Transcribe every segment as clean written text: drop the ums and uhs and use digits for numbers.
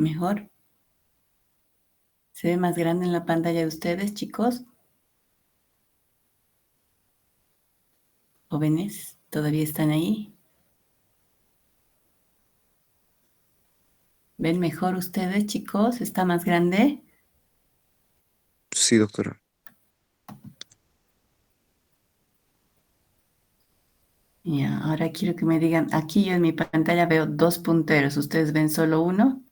Mejor. ¿Se ve más grande en la pantalla de ustedes, chicos? ¿Jóvenes? ¿Todavía están ahí? ¿Ven mejor ustedes, chicos? ¿Está más grande? Sí, doctora. Ya, ahora quiero que me digan, aquí yo en mi pantalla veo 2 punteros, ¿ustedes ven solo uno?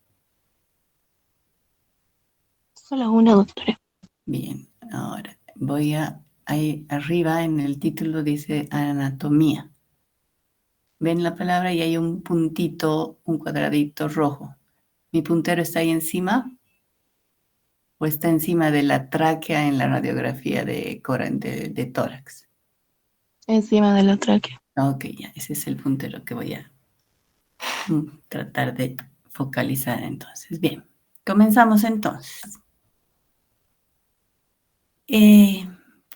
Solo una, doctora. Bien, ahora voy ahí arriba en el título dice anatomía. Ven la palabra y hay un puntito, un cuadradito rojo. ¿Mi puntero está ahí encima? ¿O está encima de la tráquea en la radiografía de tórax? Encima de la tráquea. Ok, ya, ese es el puntero que voy a tratar de focalizar entonces. Bien, comenzamos entonces.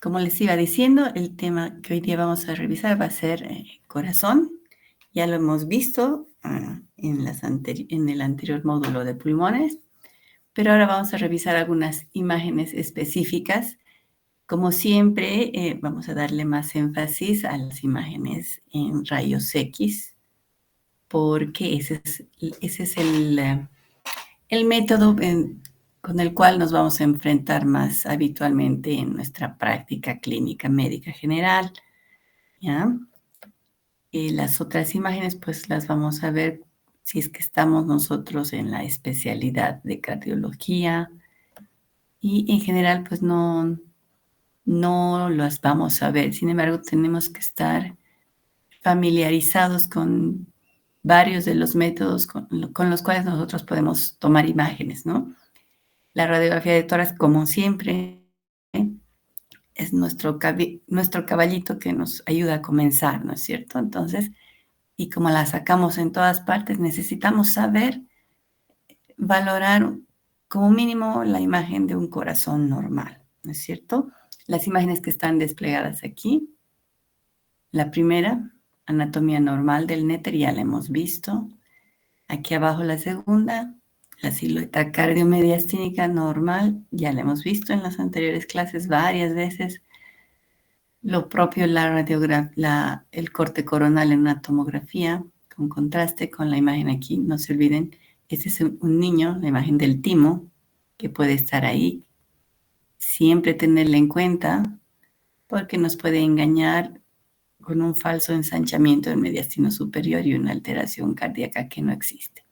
Como les iba diciendo, el tema que hoy día vamos a revisar va a ser corazón. Ya lo hemos visto en el anterior módulo de pulmones, pero ahora vamos a revisar algunas imágenes específicas. Como siempre, vamos a darle más énfasis a las imágenes en rayos X, porque ese es el método con el cual nos vamos a enfrentar más habitualmente en nuestra práctica clínica médica general, ¿ya? Las otras imágenes, pues las vamos a ver si es que estamos nosotros en la especialidad de cardiología y en general, pues no las vamos a ver. Sin embargo, tenemos que estar familiarizados con varios de los métodos con los cuales nosotros podemos tomar imágenes, ¿no? La radiografía de tórax, como siempre, es nuestro caballito que nos ayuda a comenzar, ¿no es cierto? Entonces, y como la sacamos en todas partes, necesitamos saber valorar como mínimo la imagen de un corazón normal, ¿no es cierto? Las imágenes que están desplegadas aquí, la primera, anatomía normal del néter, ya la hemos visto. Aquí abajo la segunda, la silueta cardiomediastínica normal, ya la hemos visto en las anteriores clases varias veces. Lo propio el corte coronal en una tomografía con contraste con la imagen aquí. No se olviden, este es un niño, la imagen del timo, que puede estar ahí. Siempre tenerla en cuenta porque nos puede engañar con un falso ensanchamiento del mediastino superior y una alteración cardíaca que no existe.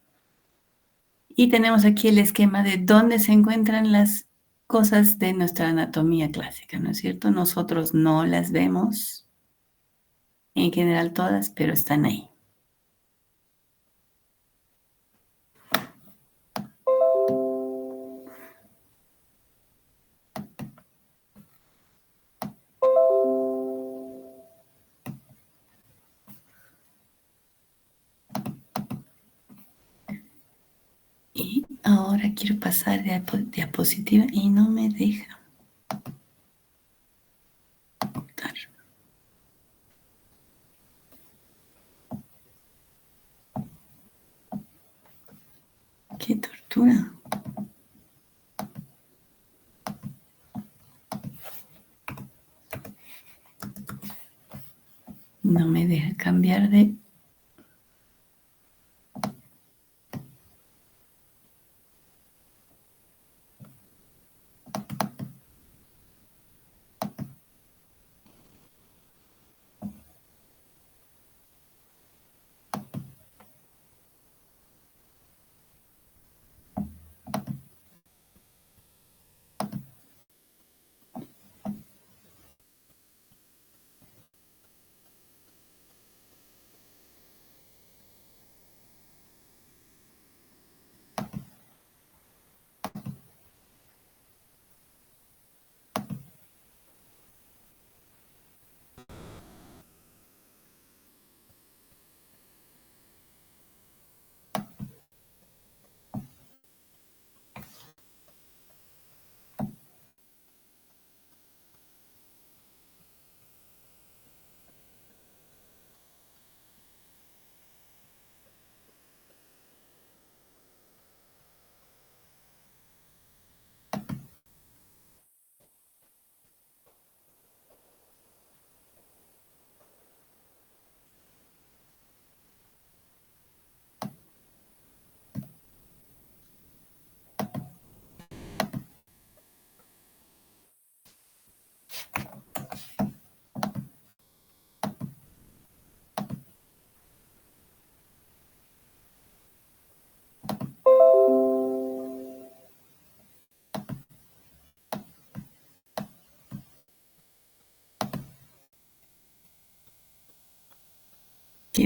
Y tenemos aquí el esquema de dónde se encuentran las cosas de nuestra anatomía clásica, ¿no es cierto? Nosotros no las vemos, en general todas, pero están ahí. Y ahora quiero pasar de diapositiva y no me deja. ¡Qué tortura! No me deja cambiar de...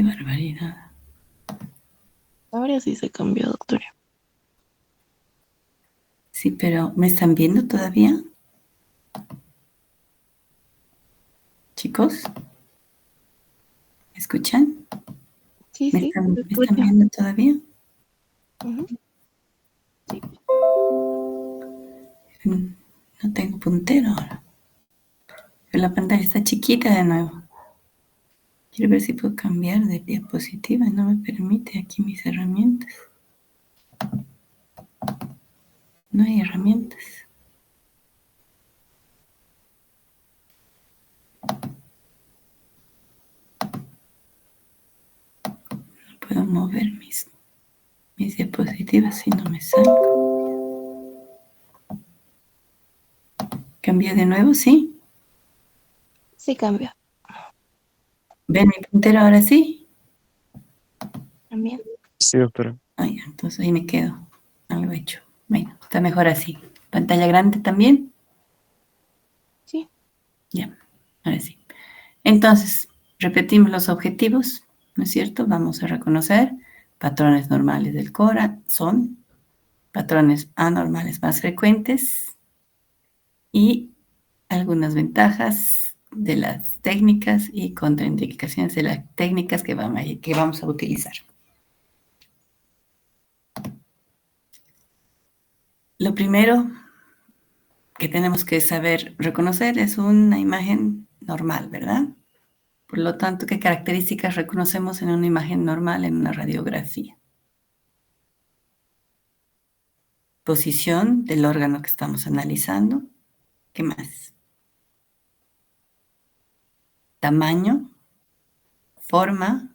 barbaridad. Ahora sí se cambió, doctora. Sí, pero ¿me están viendo todavía? Chicos, ¿me escuchan? Sí, ¿Me sí, están, se me están escucha. viendo todavía? Ujú. Sí. No tengo puntero ahora. Pero la pantalla está chiquita de nuevo. Quiero ver si puedo cambiar de diapositiva. No me permite aquí mis herramientas. No hay herramientas. No puedo mover mis diapositivas si no me salgo. ¿Cambié de nuevo? Sí. Sí cambia. ¿Ven mi puntero ahora sí? También. Sí, doctora. Ay, entonces ahí me quedo. Algo hecho. Bueno, está mejor así. ¿Pantalla grande también? Sí. Ya, ahora sí. Entonces, repetimos los objetivos, ¿no es cierto? Vamos a reconocer patrones normales del corazón, patrones anormales más frecuentes y algunas ventajas de las técnicas y contraindicaciones de las técnicas que vamos a utilizar. Lo primero que tenemos que saber reconocer es una imagen normal, ¿verdad? Por lo tanto, ¿qué características reconocemos en una imagen normal en una radiografía? Posición del órgano que estamos analizando. ¿Qué más? Tamaño, forma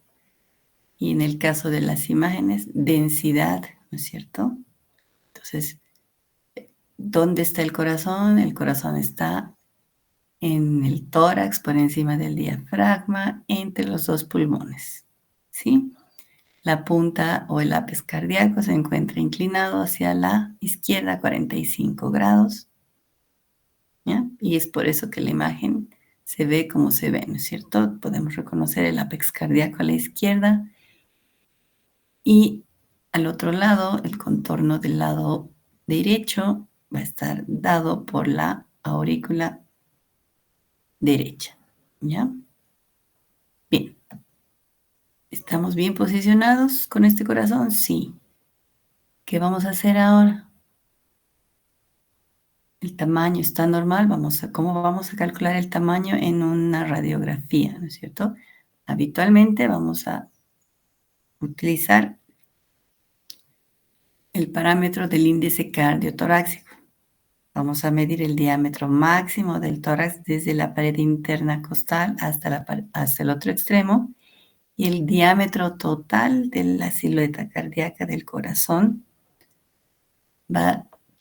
y en el caso de las imágenes, densidad, ¿no es cierto? Entonces, ¿dónde está el corazón? El corazón está en el tórax, por encima del diafragma, entre los dos pulmones, ¿sí? La punta o el ápice cardíaco se encuentra inclinado hacia la izquierda 45 grados, ¿ya? Y es por eso que la imagen se ve como se ve, ¿no es cierto? Podemos reconocer el ápice cardíaco a la izquierda y al otro lado, el contorno del lado derecho va a estar dado por la aurícula derecha, ¿ya? Bien, ¿estamos bien posicionados con este corazón? Sí. ¿Qué vamos a hacer ahora? El tamaño está normal, ¿cómo vamos a calcular el tamaño en una radiografía, ¿no es cierto? Habitualmente vamos a utilizar el parámetro del índice cardiotorácico. Vamos a medir el diámetro máximo del tórax desde la pared interna costal hasta el otro extremo y el diámetro total de la silueta cardíaca del corazón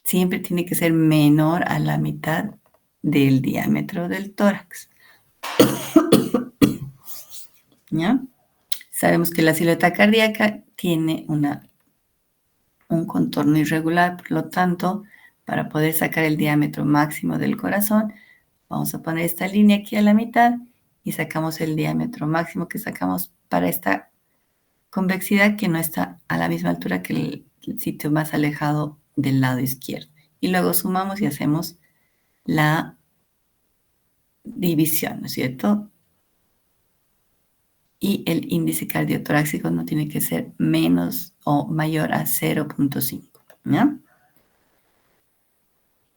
siempre tiene que ser menor a la mitad del diámetro del tórax. ¿Ya? Sabemos que la silueta cardíaca tiene un contorno irregular, por lo tanto, para poder sacar el diámetro máximo del corazón, vamos a poner esta línea aquí a la mitad y sacamos el diámetro máximo que sacamos para esta convexidad que no está a la misma altura que el sitio más alejado del lado izquierdo. Y luego sumamos y hacemos la división, ¿no es cierto? Y el índice cardiotorácico no tiene que ser menos o mayor a 0.5, ¿ya?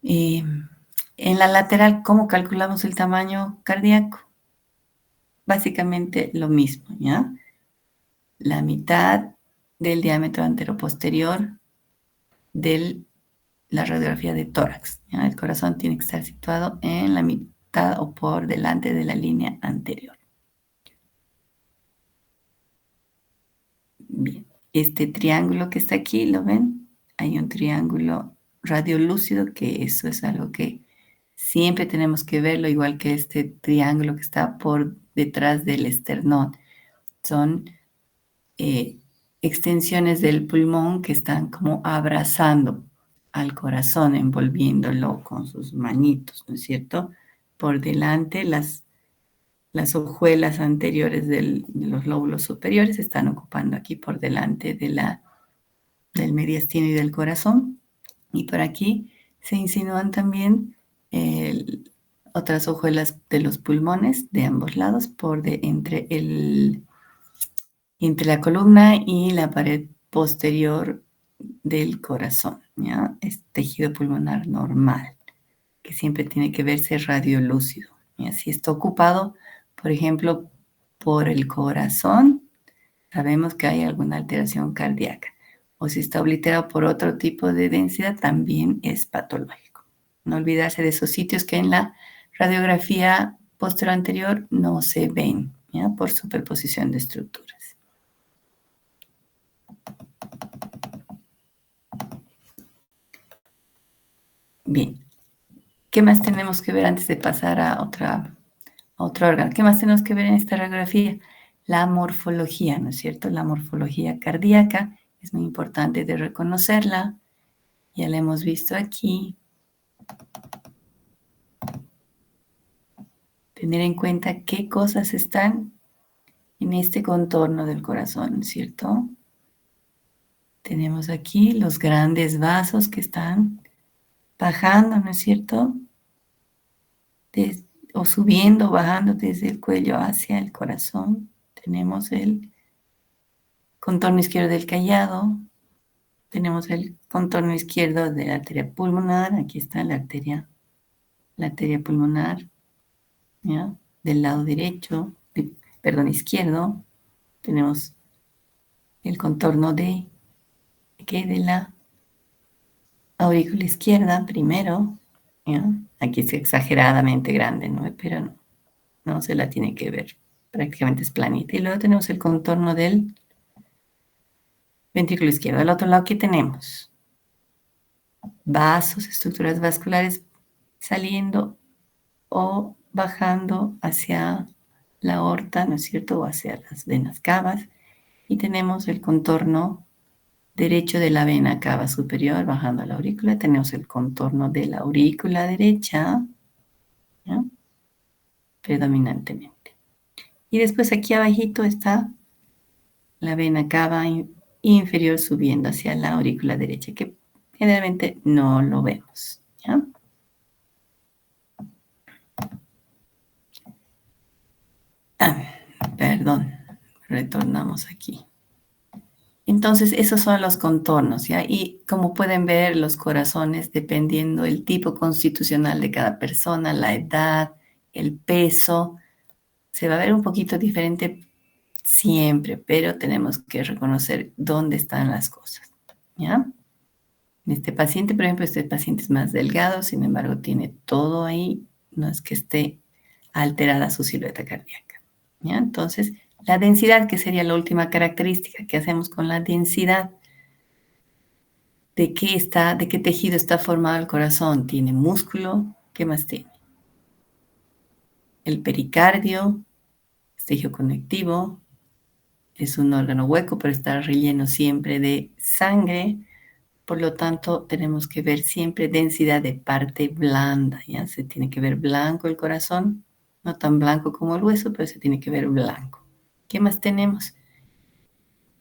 En la lateral, ¿cómo calculamos el tamaño cardíaco? Básicamente lo mismo, ¿ya? La mitad del diámetro anteroposterior de la radiografía de tórax, ¿ya? El corazón tiene que estar situado en la mitad o por delante de la línea anterior. Bien, este triángulo que está aquí, ¿lo ven? Hay un triángulo radiolúcido, que eso es algo que siempre tenemos que verlo, igual que este triángulo que está por detrás del esternón. Son extensiones del pulmón que están como abrazando al corazón, envolviéndolo con sus manitos, ¿no es cierto? Por delante las hojuelas anteriores de los lóbulos superiores están ocupando aquí por delante del mediastino y del corazón. Y por aquí se insinúan también otras hojuelas de los pulmones de ambos lados, entre la columna y la pared posterior del corazón, ¿ya? Es tejido pulmonar normal, que siempre tiene que verse radiolúcido. ¿Ya? Si está ocupado, por ejemplo, por el corazón, sabemos que hay alguna alteración cardíaca. O si está obliterado por otro tipo de densidad, también es patológico. No olvidarse de esos sitios que en la radiografía posterior anterior no se ven, ¿ya? Por superposición de estructuras. Bien, ¿qué más tenemos que ver antes de pasar a otro órgano? ¿Qué más tenemos que ver en esta radiografía? La morfología, ¿no es cierto? La morfología cardíaca es muy importante de reconocerla. Ya la hemos visto aquí. Tener en cuenta qué cosas están en este contorno del corazón, ¿no es cierto? Tenemos aquí los grandes vasos que están bajando, ¿no es cierto? O subiendo, bajando desde el cuello hacia el corazón. Tenemos el contorno izquierdo del callado. Tenemos el contorno izquierdo de la arteria pulmonar. Aquí está la arteria pulmonar, ¿ya? Del lado derecho, izquierdo. Tenemos el contorno de la aurícula izquierda primero, ¿ya? Aquí es exageradamente grande, ¿no? Pero no se la tiene que ver, prácticamente es planita. Y luego tenemos el contorno del ventrículo izquierdo. Al otro lado, ¿qué tenemos? Vasos, estructuras vasculares saliendo o bajando hacia la aorta, ¿no es cierto? O hacia las venas cavas. Y tenemos el contorno derecho de la vena cava superior, bajando a la aurícula. Tenemos el contorno de la aurícula derecha, ¿ya? Predominantemente. Y después aquí abajito está la vena cava inferior subiendo hacia la aurícula derecha, que generalmente no lo vemos, ¿ya? Perdón, retornamos aquí. Entonces, esos son los contornos, ¿ya? Y como pueden ver, los corazones, dependiendo del tipo constitucional de cada persona, la edad, el peso, se va a ver un poquito diferente siempre, pero tenemos que reconocer dónde están las cosas, ¿ya? En este paciente, por ejemplo, este paciente es más delgado, sin embargo, tiene todo ahí, no es que esté alterada su silueta cardíaca, ¿ya? Entonces, la densidad, que sería la última característica que hacemos con la densidad, de qué tejido está formado el corazón. Tiene músculo, ¿qué más tiene? El pericardio, tejido conectivo, es un órgano hueco, pero está relleno siempre de sangre. Por lo tanto, tenemos que ver siempre densidad de parte blanda, ¿ya? Se tiene que ver blanco el corazón, no tan blanco como el hueso, pero se tiene que ver blanco. ¿Qué más tenemos?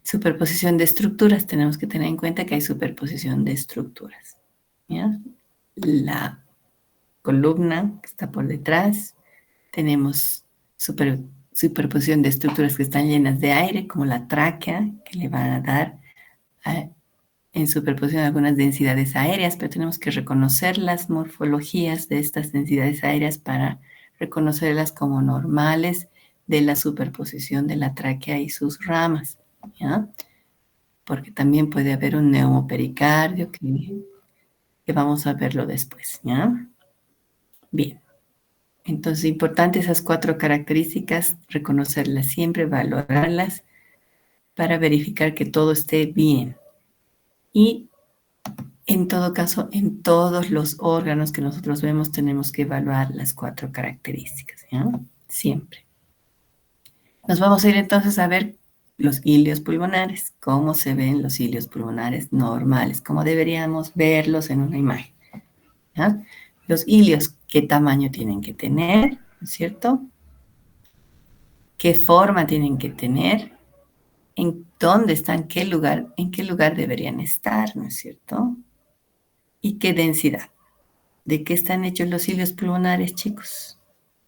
Superposición de estructuras. Tenemos que tener en cuenta que hay superposición de estructuras, ¿ya? La columna que está por detrás. Tenemos superposición de estructuras que están llenas de aire, como la tráquea, que le van a dar en superposición algunas densidades aéreas, pero tenemos que reconocer las morfologías de estas densidades aéreas para reconocerlas como normales de la superposición de la tráquea y sus ramas, ¿ya? Porque también puede haber un neumopericardio que vamos a verlo después, ¿ya? Bien. Entonces, importante esas 4 características, reconocerlas siempre, valorarlas para verificar que todo esté bien. Y en todo caso, en todos los órganos que nosotros vemos tenemos que evaluar las 4 características, ¿ya? Siempre. Nos vamos a ir entonces a ver los ilios pulmonares, cómo se ven los ilios pulmonares normales, cómo deberíamos verlos en una imagen, ¿ya? Los ilios, ¿qué tamaño tienen que tener? ¿No es cierto? qué forma tienen que tener, en dónde están, en qué lugar deberían estar, ¿no es cierto? Y qué densidad. ¿De qué están hechos los cilios pulmonares, chicos?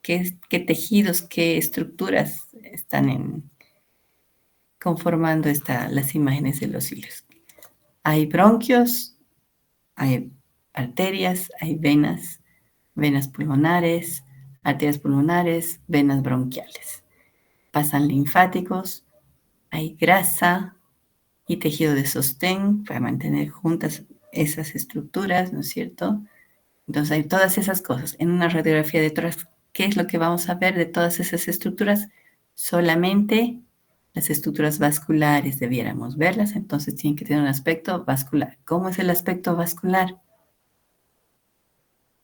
¿Qué tejidos, qué estructuras están conformando las imágenes de los cilios? Hay bronquios, hay arterias, hay venas pulmonares, arterias pulmonares, venas bronquiales. Pasan linfáticos, hay grasa y tejido de sostén para mantener juntas esas estructuras, ¿no es cierto? Entonces hay todas esas cosas. En una radiografía de tórax, ¿qué es lo que vamos a ver de todas esas estructuras? Solamente las estructuras vasculares debiéramos verlas, entonces tienen que tener un aspecto vascular. ¿Cómo es el aspecto vascular?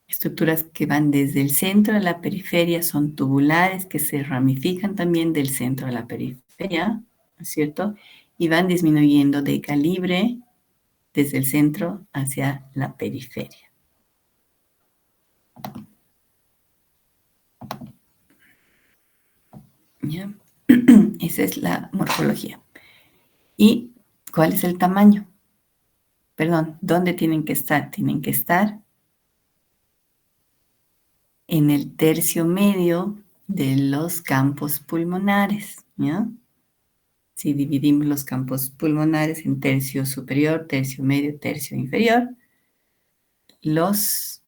Estructuras que van desde el centro a la periferia, son tubulares que se ramifican también del centro a la periferia, ¿no es cierto? Y van disminuyendo de calibre desde el centro hacia la periferia. ¿Ya? Esa es la morfología. ¿Y cuál es el tamaño? Perdón, ¿dónde tienen que estar? Tienen que estar en el tercio medio de los campos pulmonares, ¿ya? Si dividimos los campos pulmonares en tercio superior, tercio medio, tercio inferior, los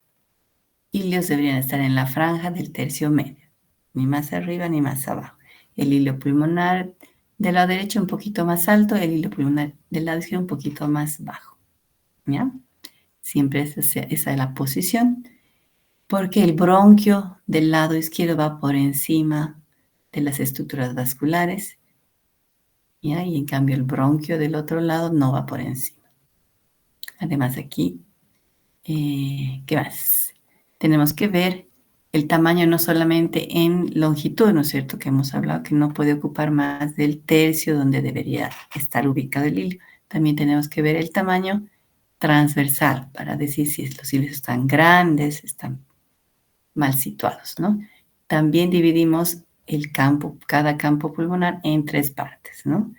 hilios deberían estar en la franja del tercio medio, ni más arriba ni más abajo. El hilo pulmonar del lado derecho un poquito más alto, el hilo pulmonar del lado izquierdo un poquito más bajo, ¿ya? Siempre esa es la posición, porque el bronquio del lado izquierdo va por encima de las estructuras vasculares, ¿ya? Y en cambio el bronquio del otro lado no va por encima. Además aquí, ¿qué más? Tenemos que ver el tamaño no solamente en longitud, ¿no es cierto? Que hemos hablado que no puede ocupar más del tercio donde debería estar ubicado el hilo. También tenemos que ver el tamaño transversal para decir si los hilos están grandes, están mal situados, ¿no? También dividimos cada campo pulmonar en 3 partes, ¿no?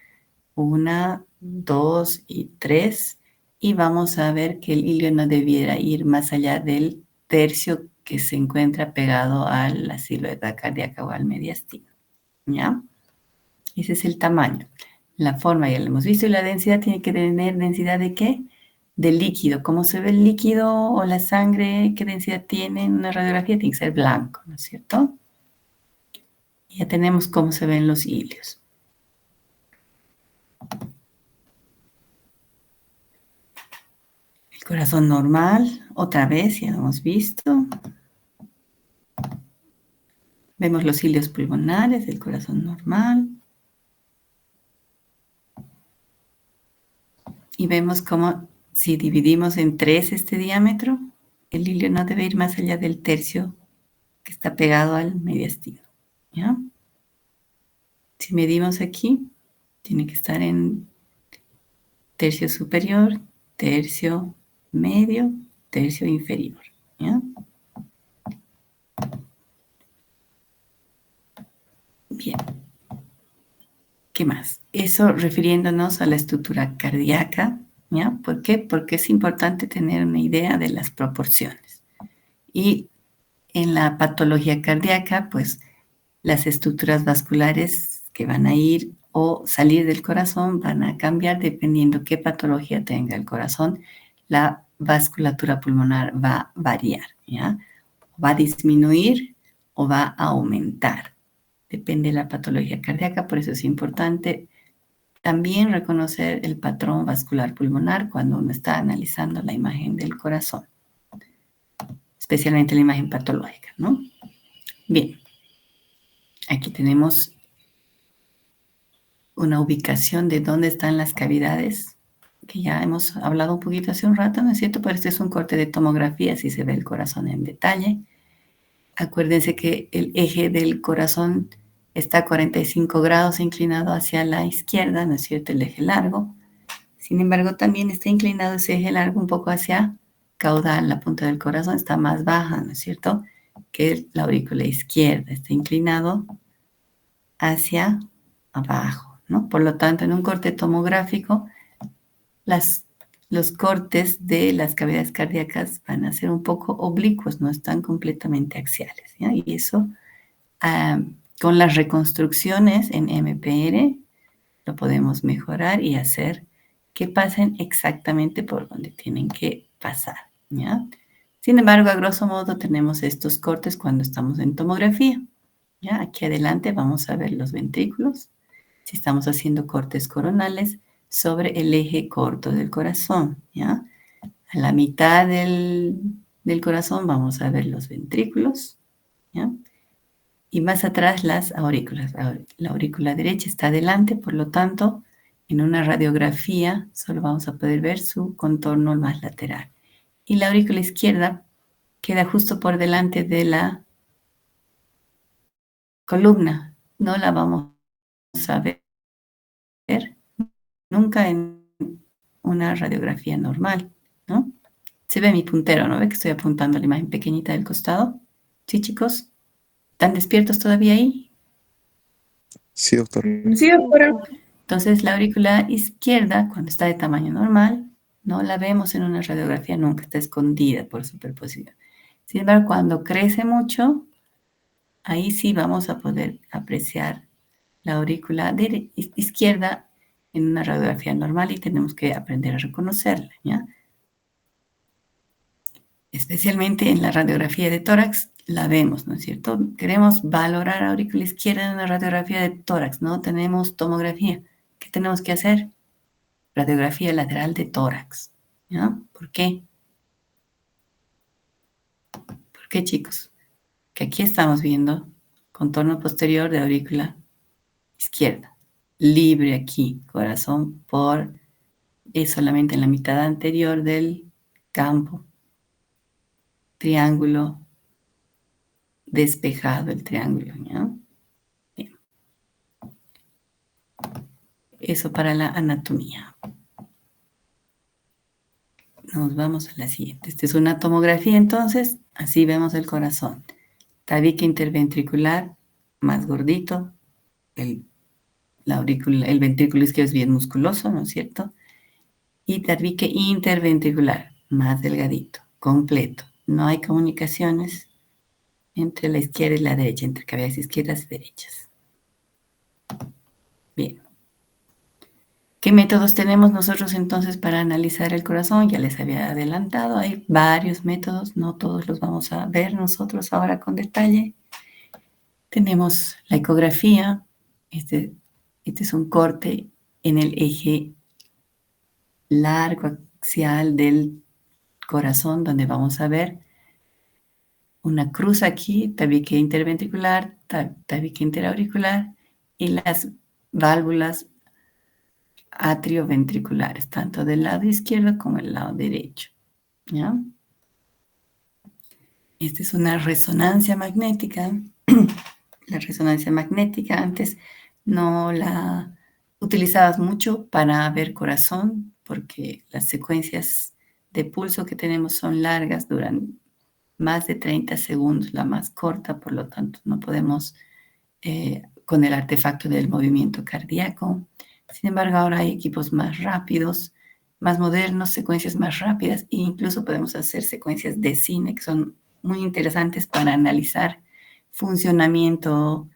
1, 2 y 3. Y vamos a ver que el hilo no debiera ir más allá del tercio que se encuentra pegado a la silueta cardíaca o al mediastino, ¿ya? Ese es el tamaño. La forma ya lo hemos visto y la densidad tiene que tener densidad ¿de qué? De líquido. ¿Cómo se ve el líquido o la sangre? ¿Qué densidad tiene en una radiografía? Tiene que ser blanco, ¿no es cierto? Y ya tenemos cómo se ven los hilios. El corazón normal, otra vez, ya lo hemos visto. Vemos los hilios pulmonares del corazón normal. Y vemos cómo si dividimos en 3 este diámetro, el hilio no debe ir más allá del tercio que está pegado al mediastino, ¿ya? Si medimos aquí, tiene que estar en tercio superior, tercio medio, tercio inferior, ¿ya? Bien. ¿Qué más? Eso refiriéndonos a la estructura cardíaca, ¿ya? ¿Por qué? Porque es importante tener una idea de las proporciones. Y en la patología cardíaca, pues las estructuras vasculares que van a ir o salir del corazón van a cambiar dependiendo qué patología tenga el corazón. La vasculatura pulmonar va a variar, ¿ya? Va a disminuir o va a aumentar. Depende de la patología cardíaca, por eso es importante también reconocer el patrón vascular pulmonar cuando uno está analizando la imagen del corazón, especialmente la imagen patológica, ¿no? Bien, aquí tenemos una ubicación de dónde están las cavidades, que ya hemos hablado un poquito hace un rato, ¿no es cierto? Pero este es un corte de tomografía, así se ve el corazón en detalle. Acuérdense que el eje del corazón está a 45 grados inclinado hacia la izquierda, ¿no es cierto? El eje largo. Sin embargo, también está inclinado ese eje largo un poco hacia caudal. La punta del corazón está más baja, ¿no es cierto? Que la aurícula izquierda está inclinado hacia abajo, ¿no? Por lo tanto, en un corte tomográfico, los cortes de las cavidades cardíacas van a ser un poco oblicuos, no están completamente axiales, ¿ya? Y eso, con las reconstrucciones en MPR, lo podemos mejorar y hacer que pasen exactamente por donde tienen que pasar, ¿ya? Sin embargo, a grosso modo tenemos estos cortes cuando estamos en tomografía, ¿ya? Aquí adelante vamos a ver los ventrículos, si estamos haciendo cortes coronales sobre el eje corto del corazón, ¿ya? A la mitad del corazón vamos a ver los ventrículos, ¿ya? Y más atrás las aurículas. La aurícula derecha está adelante, por lo tanto, en una radiografía solo vamos a poder ver su contorno más lateral. Y la aurícula izquierda queda justo por delante de la columna. No la vamos a ver nunca en una radiografía normal, ¿no? Se ve mi puntero, ¿no? ¿Ve que estoy apuntando a la imagen pequeñita del costado? ¿Sí, chicos? ¿Están despiertos todavía ahí? Sí, doctora. Sí, doctora. Entonces, la aurícula izquierda, cuando está de tamaño normal, no la vemos en una radiografía nunca, está escondida por superposición. Sin embargo, cuando crece mucho, ahí sí vamos a poder apreciar la aurícula izquierda en una radiografía normal y tenemos que aprender a reconocerla, ¿ya? Especialmente en la radiografía de tórax, la vemos, ¿no es cierto? Queremos valorar aurícula izquierda en una radiografía de tórax, no tenemos tomografía. ¿Qué tenemos que hacer? Radiografía lateral de tórax, ¿ya? ¿Por qué? ¿Por qué, chicos? Que aquí estamos viendo contorno posterior de aurícula izquierda, libre aquí, corazón es solamente en la mitad anterior del campo, triángulo despejado, el triángulo, ¿ya? Bien. Eso para la anatomía. Nos vamos a la siguiente. Esta es una tomografía, entonces, así vemos el corazón. Tabique interventricular más gordito, el ventrículo izquierdo es bien musculoso, ¿no es cierto? Y tabique interventricular más delgadito, completo. No hay comunicaciones entre la izquierda y la derecha, entre cavidades izquierdas y derechas. Bien. ¿Qué métodos tenemos nosotros entonces para analizar el corazón? Ya les había adelantado, hay varios métodos, no todos los vamos a ver nosotros ahora con detalle. Tenemos la ecografía, este es un corte en el eje largo axial del corazón, donde vamos a ver una cruz aquí, tabique interventricular, tabique interauricular y las válvulas atrioventriculares, tanto del lado izquierdo como del lado derecho, ¿ya? Esta es una resonancia magnética. La resonancia magnética antes no la utilizabas mucho para ver corazón, porque las secuencias de pulso que tenemos son largas, duran más de 30 segundos, la más corta, por lo tanto no podemos con el artefacto del movimiento cardíaco. Sin embargo, ahora hay equipos más rápidos, más modernos, secuencias más rápidas e incluso podemos hacer secuencias de cine que son muy interesantes para analizar funcionamiento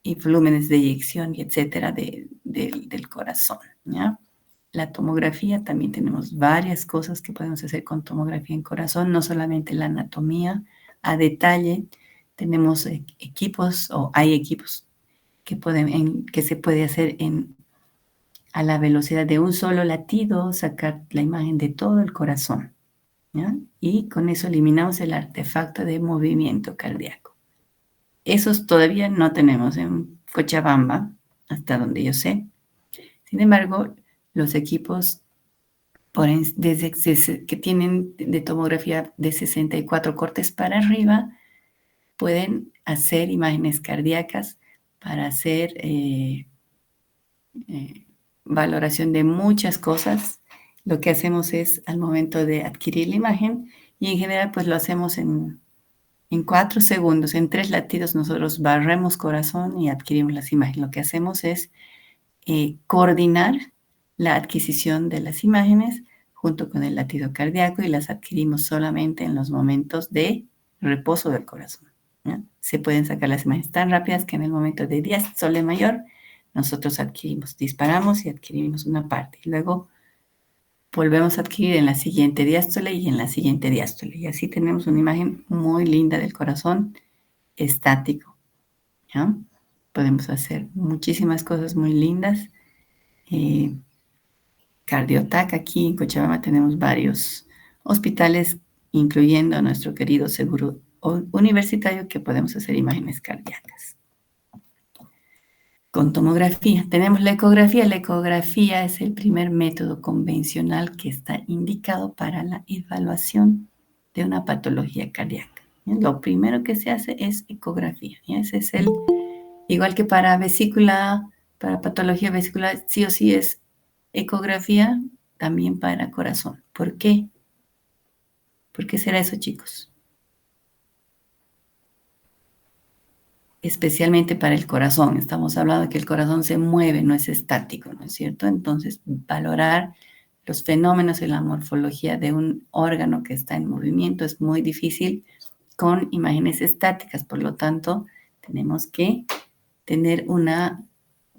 y volúmenes de eyección y etcétera del corazón, ¿ya? La tomografía, también tenemos varias cosas que podemos hacer con tomografía en corazón, no solamente la anatomía a detalle, tenemos equipos o hay equipos que se puede hacer a la velocidad de un solo latido, sacar la imagen de todo el corazón, ¿ya? Y con eso eliminamos el artefacto de movimiento cardíaco. Esos todavía no tenemos en Cochabamba, hasta donde yo sé. Sin embargo, los equipos que tienen de tomografía de 64 cortes para arriba pueden hacer imágenes cardíacas para hacer valoración de muchas cosas. Lo que hacemos es al momento de adquirir la imagen y en general pues lo hacemos en En 4 segundos, en 3 latidos, nosotros barremos corazón y adquirimos las imágenes. Lo que hacemos es coordinar la adquisición de las imágenes junto con el latido cardíaco y las adquirimos solamente en los momentos de reposo del corazón, ¿ya? Se pueden sacar las imágenes tan rápidas que en el momento de diástole mayor nosotros disparamos y adquirimos una parte. Y luego volvemos a adquirir en la siguiente diástole y en la siguiente diástole. Y así tenemos una imagen muy linda del corazón estático, ¿ya? Podemos hacer muchísimas cosas muy lindas. Cardiotac, aquí en Cochabamba tenemos varios hospitales, incluyendo nuestro querido seguro universitario, que podemos hacer imágenes cardíacas. Con tomografía, tenemos la ecografía. La ecografía es el primer método convencional que está indicado para la evaluación de una patología cardíaca. Lo primero que se hace es ecografía. Ese es igual que para vesícula, para patología vesicular, sí o sí es ecografía, también para corazón. ¿Por qué? ¿Por qué será eso, chicos? Especialmente para el corazón. Estamos hablando de que el corazón se mueve, no es estático, ¿no es cierto? Entonces, valorar los fenómenos en la morfología de un órgano que está en movimiento es muy difícil con imágenes estáticas. Por lo tanto, tenemos que tener una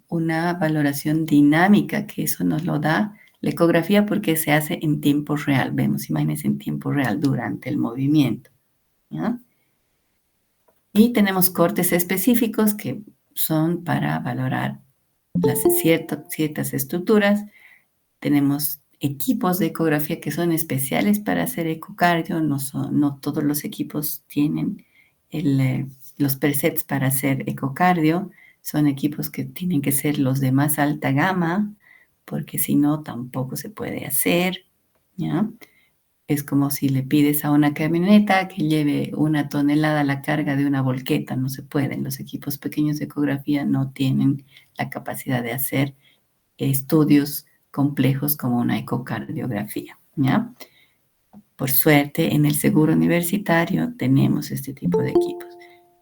valoración dinámica, que eso nos lo da la ecografía porque se hace en tiempo real. Vemos imágenes en tiempo real durante el movimiento, ¿ya? Y tenemos cortes específicos que son para valorar ciertas estructuras. Tenemos equipos de ecografía que son especiales para hacer ecocardio. No todos los equipos tienen los presets para hacer ecocardio. Son equipos que tienen que ser los de más alta gama, porque si no, tampoco se puede hacer, ¿ya? Es como si le pides a una camioneta que lleve 1 tonelada la carga de una volqueta. No se pueden. Los equipos pequeños de ecografía no tienen la capacidad de hacer estudios complejos como una ecocardiografía, ¿ya? Por suerte, en el seguro universitario tenemos este tipo de equipos.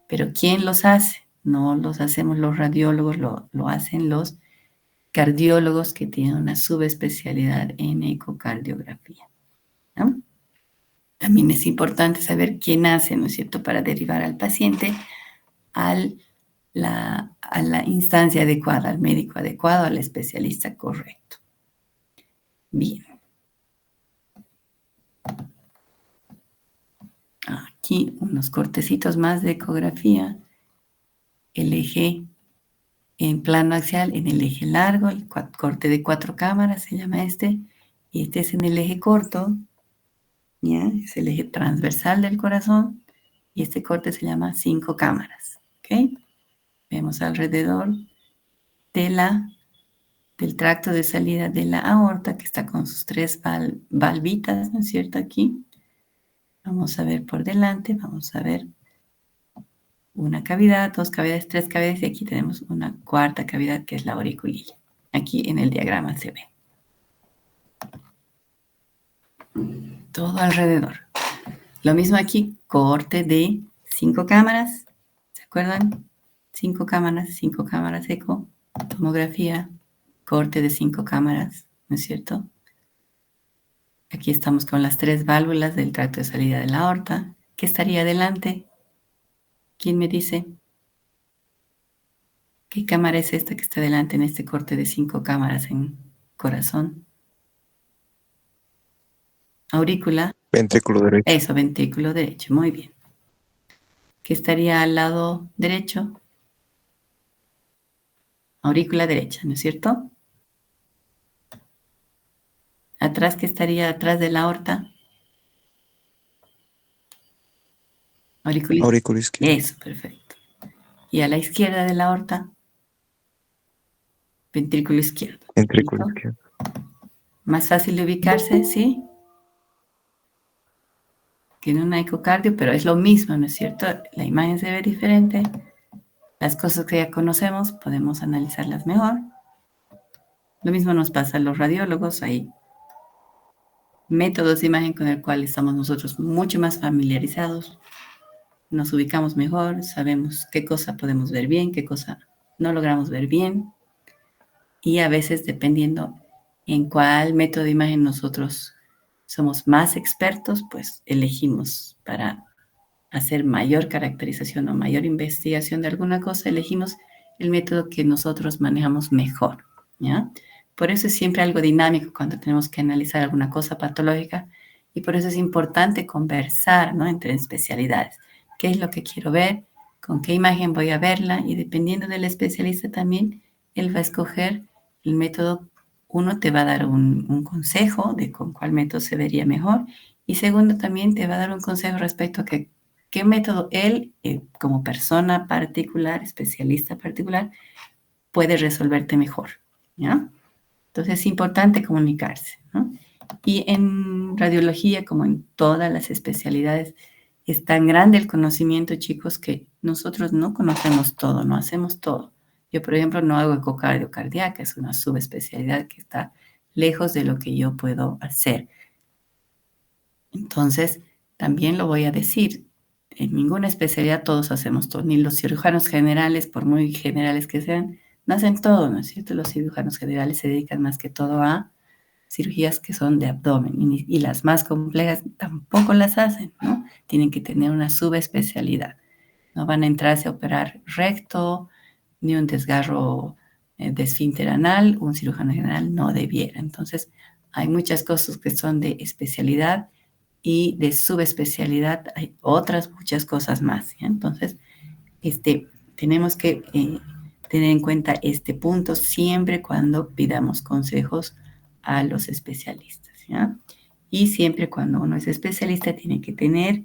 Pero ¿quién los hace? No los hacemos los radiólogos, lo hacen los cardiólogos que tienen una subespecialidad en ecocardiografía, ¿no? También es importante saber quién hace, ¿no es cierto?, para derivar al paciente a la instancia adecuada, al médico adecuado, al especialista correcto. Bien. Aquí unos cortecitos más de ecografía. El eje en plano axial, en el eje largo, el corte de 4 cámaras se llama este. Y este es en el eje corto, ¿ya? Es el eje transversal del corazón. Y este corte se llama 5 cámaras, ¿ok? Vemos alrededor del tracto de salida de la aorta, que está con sus 3 valvitas, ¿no es cierto? Aquí. Vamos a ver por delante, vamos a ver una cavidad, 2 cavidades, 3 cavidades, y aquí tenemos una cuarta cavidad que es la auriculilla. Aquí en el diagrama se ve. Todo alrededor. Lo mismo aquí, corte de 5 cámaras, ¿se acuerdan? 5 cámaras eco, tomografía, corte de 5 cámaras, ¿no es cierto? Aquí estamos con las 3 válvulas del tracto de salida de la aorta. ¿Qué estaría adelante? ¿Quién me dice? ¿Qué cámara es esta que está delante en este corte de 5 cámaras en corazón? Aurícula. Ventrículo derecho. Eso, ventrículo derecho. Muy bien. ¿Qué estaría al lado derecho? Aurícula derecha, ¿no es cierto? Atrás, ¿qué estaría atrás de la aorta? Aurícula izquierda. Eso, perfecto. ¿Y a la izquierda de la aorta? Ventrículo izquierdo. Ventrículo ¿Listo? izquierdo. Más fácil de ubicarse, ¿sí? Tiene un ecocardio, pero es lo mismo, ¿no es cierto? La imagen se ve diferente. Las cosas que ya conocemos podemos analizarlas mejor. Lo mismo nos pasa a los radiólogos. Hay métodos de imagen con el cual estamos nosotros mucho más familiarizados. nos ubicamos mejor, sabemos qué cosa podemos ver bien, qué cosa no logramos ver bien. Y a veces, dependiendo en cuál método de imagen nosotros somos más expertos, pues elegimos para hacer mayor caracterización o mayor investigación de alguna cosa, elegimos el método que nosotros manejamos mejor, ¿ya? Por eso es siempre algo dinámico cuando tenemos que analizar alguna cosa patológica y por eso es importante conversar, ¿no? Entre especialidades. ¿Qué es lo que quiero ver? ¿Con qué imagen voy a verla? Y dependiendo del especialista también, él va a escoger el método. Uno, te va a dar un consejo de con cuál método se vería mejor y segundo, también te va a dar un consejo respecto a qué método él, como persona particular, especialista particular, puede resolverte mejor, ¿ya? Entonces es importante comunicarse, ¿no? Y en radiología, como en todas las especialidades, es tan grande el conocimiento, chicos, que nosotros no conocemos todo, no hacemos todo. Yo, por ejemplo, no hago ecocardio cardíaca, es una subespecialidad que está lejos de lo que yo puedo hacer. Entonces, también lo voy a decir, en ninguna especialidad todos hacemos todo, ni los cirujanos generales, por muy generales que sean, no hacen todo, ¿no es cierto? Los cirujanos generales se dedican más que todo a cirugías que son de abdomen y las más complejas tampoco las hacen, ¿no? Tienen que tener una subespecialidad. No van a entrarse a operar recto, ni un desgarro de esfínter anal, un cirujano general no debiera. Entonces, hay muchas cosas que son de especialidad y de subespecialidad hay otras muchas cosas más, ¿ya? Entonces, tenemos que tener en cuenta este punto siempre cuando pidamos consejos a los especialistas, ¿ya? Y siempre cuando uno es especialista tiene que tener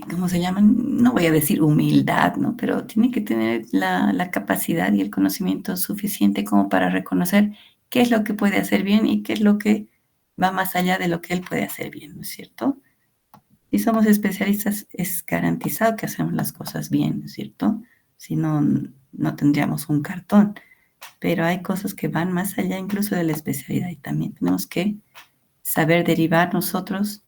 ¿cómo se llama? No voy a decir humildad, ¿no? Pero tiene que tener la capacidad y el conocimiento suficiente como para reconocer qué es lo que puede hacer bien y qué es lo que va más allá de lo que él puede hacer bien, ¿no es cierto? Si somos especialistas, es garantizado que hacemos las cosas bien, ¿no es cierto? Si no, no tendríamos un cartón. Pero hay cosas que van más allá incluso de la especialidad y también tenemos que saber derivar nosotros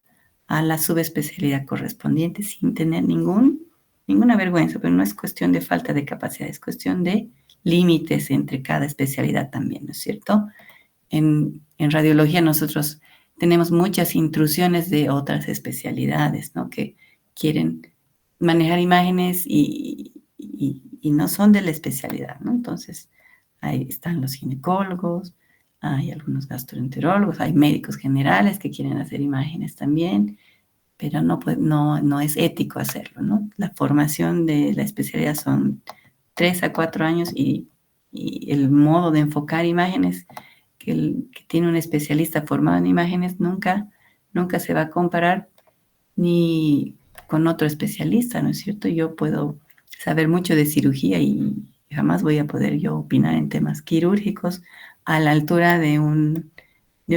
a la subespecialidad correspondiente sin tener ninguna vergüenza, pero no es cuestión de falta de capacidad, es cuestión de límites entre cada especialidad también, ¿no es cierto? En radiología nosotros tenemos muchas intrusiones de otras especialidades, ¿no? Que quieren manejar imágenes y no son de la especialidad, ¿no? Entonces, ahí están los ginecólogos, hay algunos gastroenterólogos, hay médicos generales que quieren hacer imágenes también, pero no es ético hacerlo, ¿no? La formación de la especialidad son 3 a 4 años y el modo de enfocar imágenes que tiene un especialista formado en imágenes nunca se va a comparar ni con otro especialista, ¿no es cierto? Yo puedo saber mucho de cirugía y jamás voy a poder yo opinar en temas quirúrgicos a la altura de un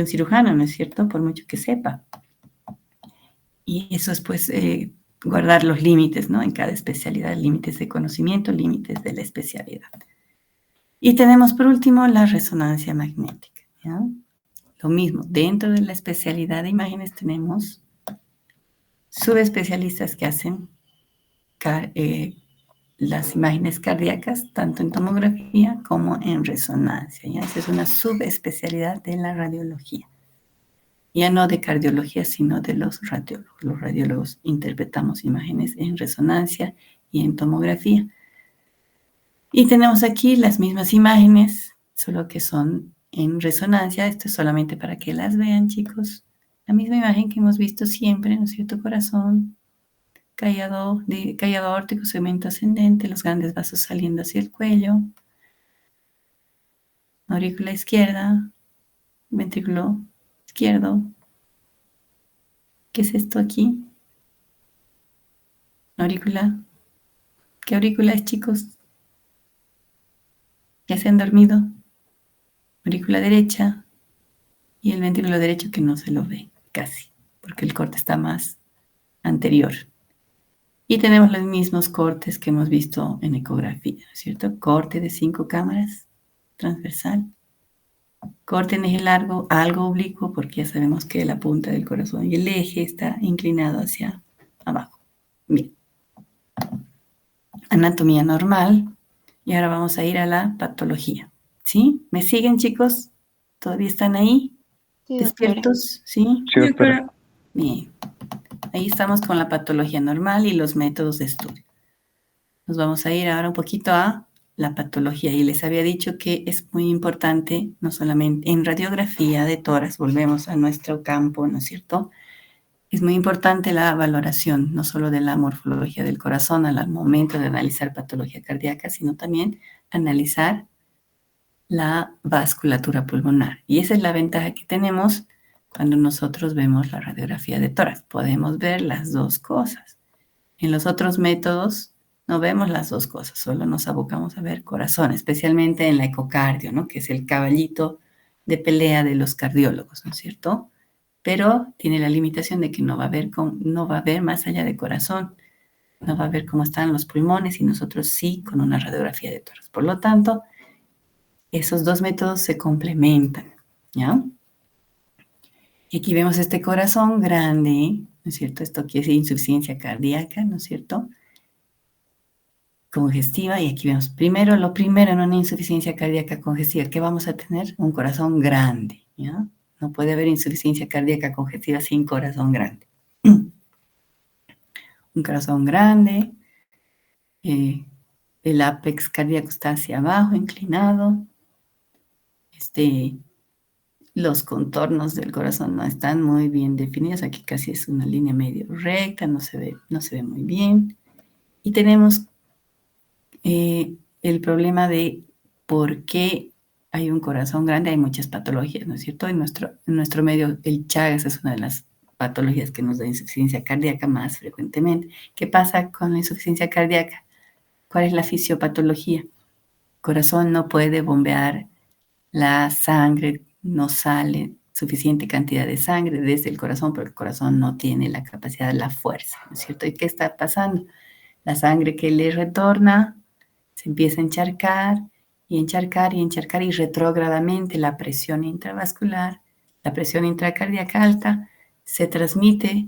cirujano, ¿no es cierto? Por mucho que sepa. Y eso es pues guardar los límites, ¿no? En cada especialidad, límites de conocimiento, límites de la especialidad. Y tenemos por último la resonancia magnética, ¿ya? Lo mismo, dentro de la especialidad de imágenes tenemos subespecialistas que hacen las imágenes cardíacas, tanto en tomografía como en resonancia, ¿ya? Esa es una subespecialidad de la radiología. Ya no de cardiología, sino de los radiólogos. Los radiólogos interpretamos imágenes en resonancia y en tomografía. Y tenemos aquí las mismas imágenes, solo que son en resonancia. Esto es solamente para que las vean, chicos. La misma imagen que hemos visto siempre, ¿no es cierto? Corazón, callado aórtico, segmento ascendente, los grandes vasos saliendo hacia el cuello, aurícula izquierda, ventrículo izquierdo. ¿Qué es esto aquí? Aurícula. ¿Qué aurícula es, chicos? ¿Ya se han dormido? Aurícula derecha y el ventrículo derecho que no se lo ve casi, porque el corte está más anterior. Y tenemos los mismos cortes que hemos visto en ecografía, ¿cierto? Corte de 5 cámaras, transversal. Corten eje largo, algo oblicuo, porque ya sabemos que la punta del corazón y el eje está inclinado hacia abajo. Bien. Anatomía normal. Y ahora vamos a ir a la patología. ¿Sí? ¿Me siguen, chicos? ¿Todavía están ahí? Sí, doctora. ¿Despiertos? ¿Sí? Sí, doctora. Bien. Ahí estamos con la patología normal y los métodos de estudio. Nos vamos a ir ahora un poquito a la patología. Y les había dicho que es muy importante, no solamente en radiografía de tórax, volvemos a nuestro campo, ¿no es cierto? Es muy importante la valoración, no solo de la morfología del corazón al momento de analizar patología cardíaca, sino también analizar la vasculatura pulmonar. Y esa es la ventaja que tenemos cuando nosotros vemos la radiografía de tórax. Podemos ver las dos cosas. En los otros métodos no vemos las dos cosas, solo nos abocamos a ver corazón, especialmente en la ecocardio, ¿no? Que es el caballito de pelea de los cardiólogos, ¿no es cierto? Pero tiene la limitación de que no va a ver más allá de corazón, no va a ver cómo están los pulmones y nosotros sí con una radiografía de tórax. Por lo tanto, esos dos métodos se complementan, ¿ya? Y aquí vemos este corazón grande, ¿no es cierto? Esto quiere decir insuficiencia cardíaca, ¿no es cierto? Congestiva, y aquí vemos lo primero en una insuficiencia cardíaca congestiva, ¿qué vamos a tener? Un corazón grande, ¿ya? No puede haber insuficiencia cardíaca congestiva sin corazón grande. Un corazón grande, el ápex cardíaco está hacia abajo, inclinado, los contornos del corazón no están muy bien definidos, aquí casi es una línea medio recta, no se ve muy bien. Y tenemos el problema de por qué hay un corazón grande, hay muchas patologías, ¿no es cierto? En nuestro medio, el Chagas es una de las patologías que nos da insuficiencia cardíaca más frecuentemente. ¿Qué pasa con la insuficiencia cardíaca? ¿Cuál es la fisiopatología? El corazón no puede bombear la sangre, no sale suficiente cantidad de sangre desde el corazón, pero el corazón no tiene la capacidad, la fuerza, ¿no es cierto? ¿Y qué está pasando? La sangre que le retorna se empieza a encharcar y encharcar y encharcar y retrógradamente la presión intravascular, la presión intracardíaca alta se transmite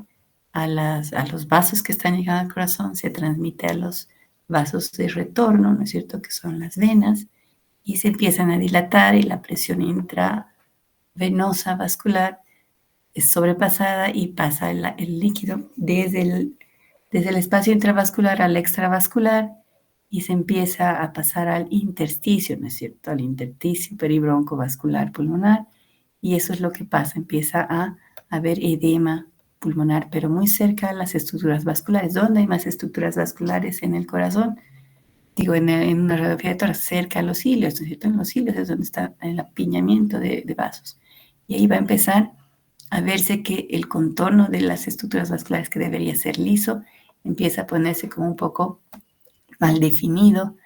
a los vasos que están llegando al corazón, se transmite a los vasos de retorno, ¿no es cierto?, que son las venas, y se empiezan a dilatar y la presión intravenosa vascular es sobrepasada y pasa el líquido desde el espacio intravascular al extravascular y se empieza a pasar al intersticio, ¿no es cierto?, al intersticio peribroncovascular pulmonar, y eso es lo que pasa, empieza a haber edema pulmonar, pero muy cerca a las estructuras vasculares. ¿Dónde hay más estructuras vasculares en el corazón? Digo, en una radiografía de tórax, cerca a los cilios, ¿no es cierto? En los cilios es donde está el apiñamiento de vasos. Y ahí va a empezar a verse que el contorno de las estructuras vasculares, que debería ser liso, empieza a ponerse como un poco mal definido,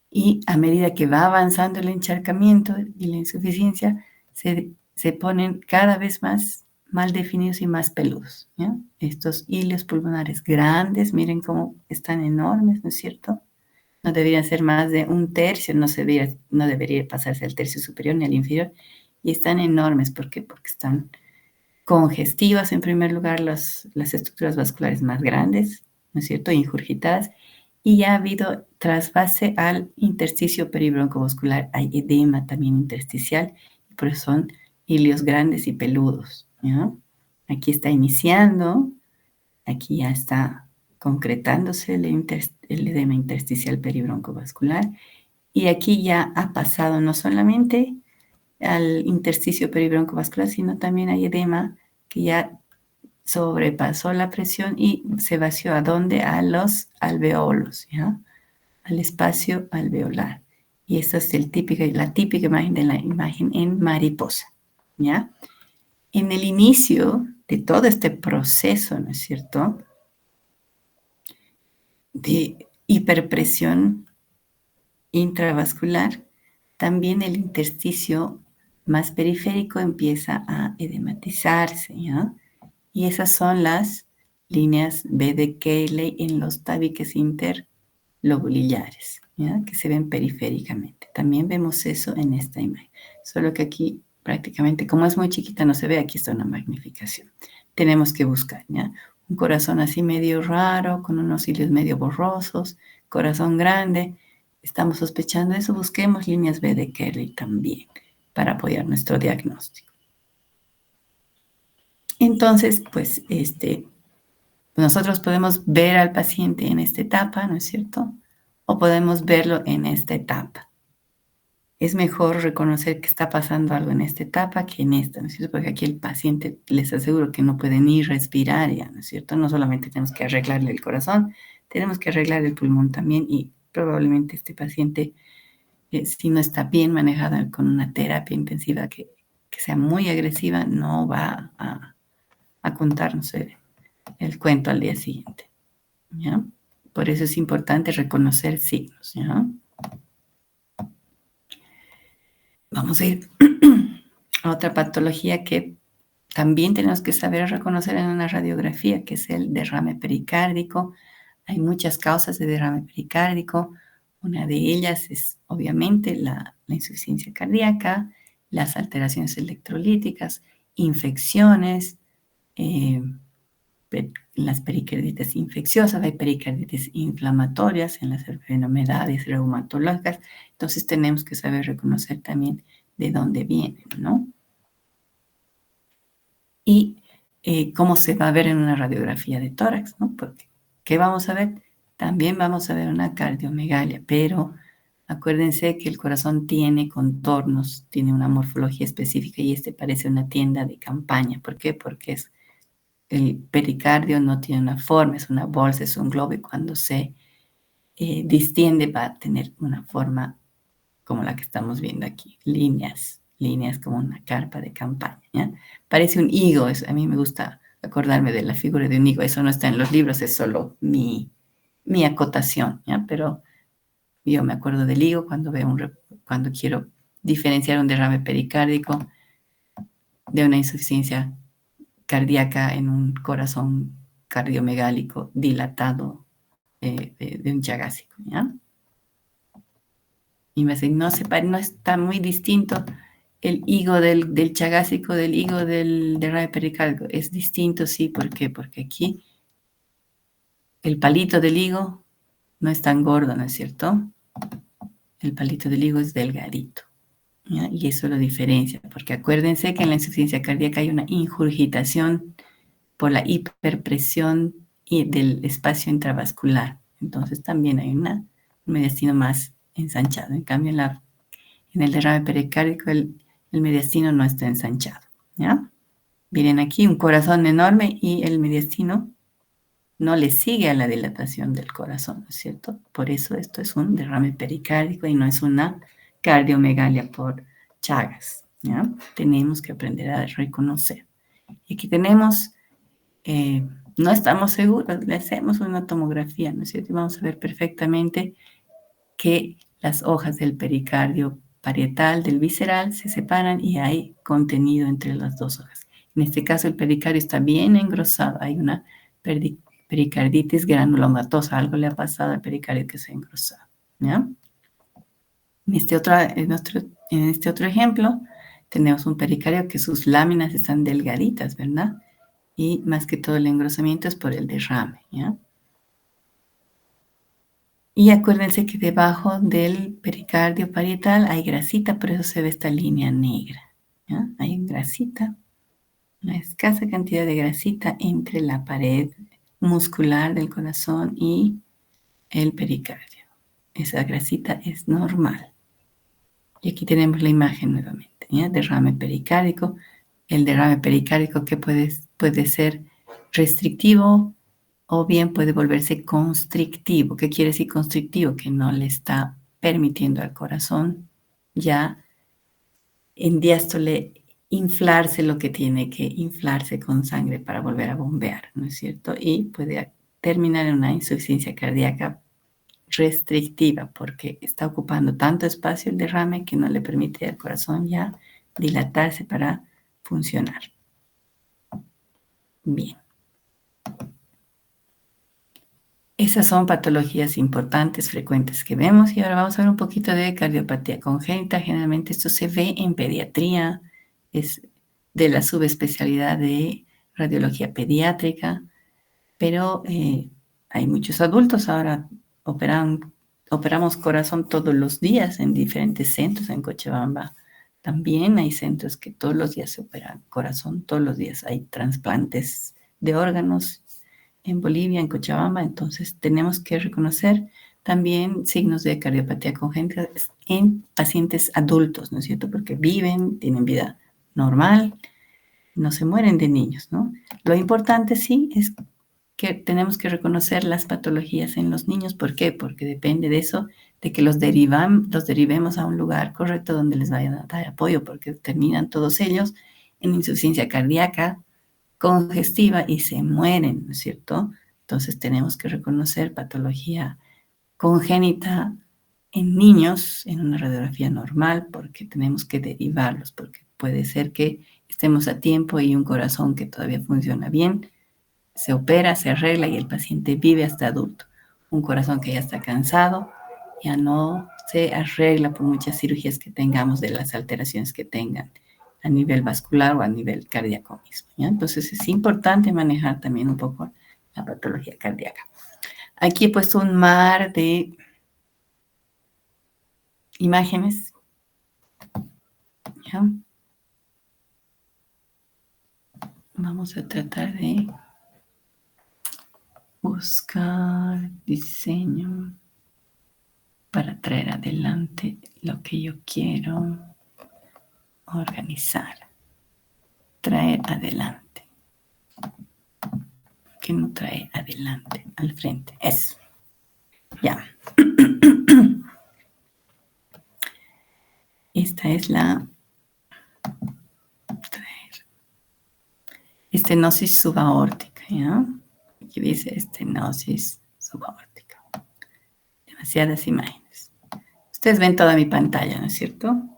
y a medida que va avanzando el encharcamiento y la insuficiencia, se ponen cada vez más mal definidos y más peludos, ¿ya? Estos hilios pulmonares grandes, miren cómo están enormes, ¿no es cierto? No deberían ser más de un tercio, no debería pasarse al tercio superior ni al inferior, y están enormes. ¿Por qué? Porque están congestivas, en primer lugar, las estructuras vasculares más grandes, ¿no es cierto?, ingurgitadas, y ya ha habido trasvase al intersticio peribroncovascular, hay edema también intersticial, y por eso son hilios grandes y peludos, ¿ya? Aquí está iniciando, aquí ya está concretándose el edema intersticial peribroncovascular, y aquí ya ha pasado no solamente al intersticio peribroncovascular, sino también hay edema que ya sobrepasó la presión y se vació. ¿A dónde? A los alveolos, ¿ya? Al espacio alveolar. Y esta es la típica imagen de la imagen en mariposa, ¿ya? En el inicio de todo este proceso, ¿no es cierto?, de hiperpresión intravascular, también el intersticio más periférico empieza a edematizarse, ¿ya? Y esas son las líneas B de Cayley en los tabiques interlobulillares. ¿ya? Que se ven periféricamente. También vemos eso en esta imagen. Solo que aquí prácticamente, como es muy chiquita, no se ve. Aquí está una magnificación. Tenemos que buscar, ¿ya? Un corazón así medio raro, con unos cilios medio borrosos, corazón grande. Estamos sospechando eso. Busquemos líneas B de Kerley también para apoyar nuestro diagnóstico. Entonces, pues, nosotros podemos ver al paciente en esta etapa, ¿no es cierto? O podemos verlo en esta etapa. Es mejor reconocer que está pasando algo en esta etapa que en esta, ¿no es cierto? Porque aquí el paciente, les aseguro que no puede ni respirar ya, ¿no es cierto? No solamente tenemos que arreglarle el corazón, tenemos que arreglar el pulmón también y probablemente este paciente, si no está bien manejado con una terapia intensiva que sea muy agresiva, no va a contarnos el cuento al día siguiente, ¿ya? Por eso es importante reconocer signos, ¿ya? Vamos a ir a otra patología que también tenemos que saber reconocer en una radiografía, que es el derrame pericárdico. Hay muchas causas de derrame pericárdico. Una de ellas es obviamente la insuficiencia cardíaca, las alteraciones electrolíticas, infecciones, las pericarditis infecciosas, hay pericarditis inflamatorias en las enfermedades reumatológicas. Entonces tenemos que saber reconocer también de dónde vienen, ¿no? Y cómo se va a ver en una radiografía de tórax, ¿no? Porque, ¿qué vamos a ver? También vamos a ver una cardiomegalia, pero acuérdense que el corazón tiene contornos, tiene una morfología específica y parece una tienda de campaña. ¿Por qué? Porque el pericardio no tiene una forma, es una bolsa, es un globo y cuando se distiende va a tener una forma como la que estamos viendo aquí, líneas como una carpa de campaña, ¿ya? Parece un higo, a mí me gusta acordarme de la figura de un higo, eso no está en los libros, es solo mi acotación, ¿ya? Pero yo me acuerdo del higo cuando quiero diferenciar un derrame pericárdico de una insuficiencia cardíaca en un corazón cardiomegálico dilatado de un chagásico, ¿ya? Y me dicen, no, no está muy distinto el higo del chagásico del higo del derrame pericárdico. Es distinto, sí, ¿por qué? Porque aquí el palito del higo no es tan gordo, ¿no es cierto? El palito del higo es delgadito, ¿ya? Y eso lo diferencia, porque acuérdense que en la insuficiencia cardíaca hay una ingurgitación por la hiperpresión del espacio intravascular. Entonces también hay un mediastino más ensanchado. En cambio, en el derrame pericárdico el mediastino no está ensanchado, ¿ya? Miren aquí un corazón enorme y el mediastino no le sigue a la dilatación del corazón, ¿no es cierto? Por eso esto es un derrame pericárdico y no es una cardiomegalia por Chagas, ¿ya? Tenemos que aprender a reconocer. Y aquí tenemos, no estamos seguros, le hacemos una tomografía, ¿no es cierto? Y vamos a ver perfectamente que las hojas del pericardio parietal del visceral se separan y hay contenido entre las dos hojas. En este caso el pericardio está bien engrosado, hay una pericarditis granulomatosa, algo le ha pasado al pericardio que se ha engrosado, ¿ya? En este otro ejemplo tenemos un pericardio que sus láminas están delgaditas, ¿verdad? Y más que todo el engrosamiento es por el derrame, ¿ya? Y acuérdense que debajo del pericardio parietal hay grasita, por eso se ve esta línea negra, ¿ya? Hay grasita, una escasa cantidad de grasita entre la pared muscular del corazón y el pericardio. Esa grasita es normal. Y aquí tenemos la imagen nuevamente, ¿ya? Derrame pericárdico. El derrame pericárdico que puede ser restrictivo o bien puede volverse constrictivo. ¿Qué quiere decir constrictivo? Que no le está permitiendo al corazón ya en diástole inflarse lo que tiene que inflarse con sangre para volver a bombear, ¿no es cierto? Y puede terminar en una insuficiencia cardíaca restrictiva porque está ocupando tanto espacio el derrame que no le permite al corazón ya dilatarse para funcionar. Bien. Esas son patologías importantes, frecuentes que vemos. Y ahora vamos a ver un poquito de cardiopatía congénita. Generalmente esto se ve en pediatría, es de la subespecialidad de radiología pediátrica, pero hay muchos adultos ahora operamos corazón todos los días en diferentes centros. En Cochabamba también hay centros que todos los días se operan corazón, todos los días hay trasplantes de órganos en Bolivia, en Cochabamba. Entonces tenemos que reconocer también signos de cardiopatía congénita en pacientes adultos, ¿no es cierto? Porque viven, tienen vida normal, no se mueren de niños, ¿no? Lo importante sí es que tenemos que reconocer las patologías en los niños. ¿Por qué? Porque depende de eso, de que los derivemos a un lugar correcto donde les vayan a dar apoyo, porque terminan todos ellos en insuficiencia cardíaca congestiva y se mueren, ¿no es cierto? Entonces tenemos que reconocer patología congénita en niños en una radiografía normal, porque tenemos que derivarlos, porque puede ser que estemos a tiempo y un corazón que todavía funciona bien se opera, se arregla y el paciente vive hasta adulto. Un corazón que ya está cansado, ya no se arregla por muchas cirugías que tengamos de las alteraciones que tengan a nivel vascular o a nivel cardíaco mismo, ¿ya? Entonces es importante manejar también un poco la patología cardíaca. Aquí he puesto un mar de imágenes, ¿ya? Vamos a tratar de buscar diseño para traer adelante lo que yo quiero organizar, traer adelante. ¿Qué no trae adelante, al frente? Eso. Ya. Esta es la traer. Estenosis subaórtica, ¿ya? Aquí dice estenosis subaórtica. Demasiadas imágenes. Ustedes ven toda mi pantalla, ¿no es cierto?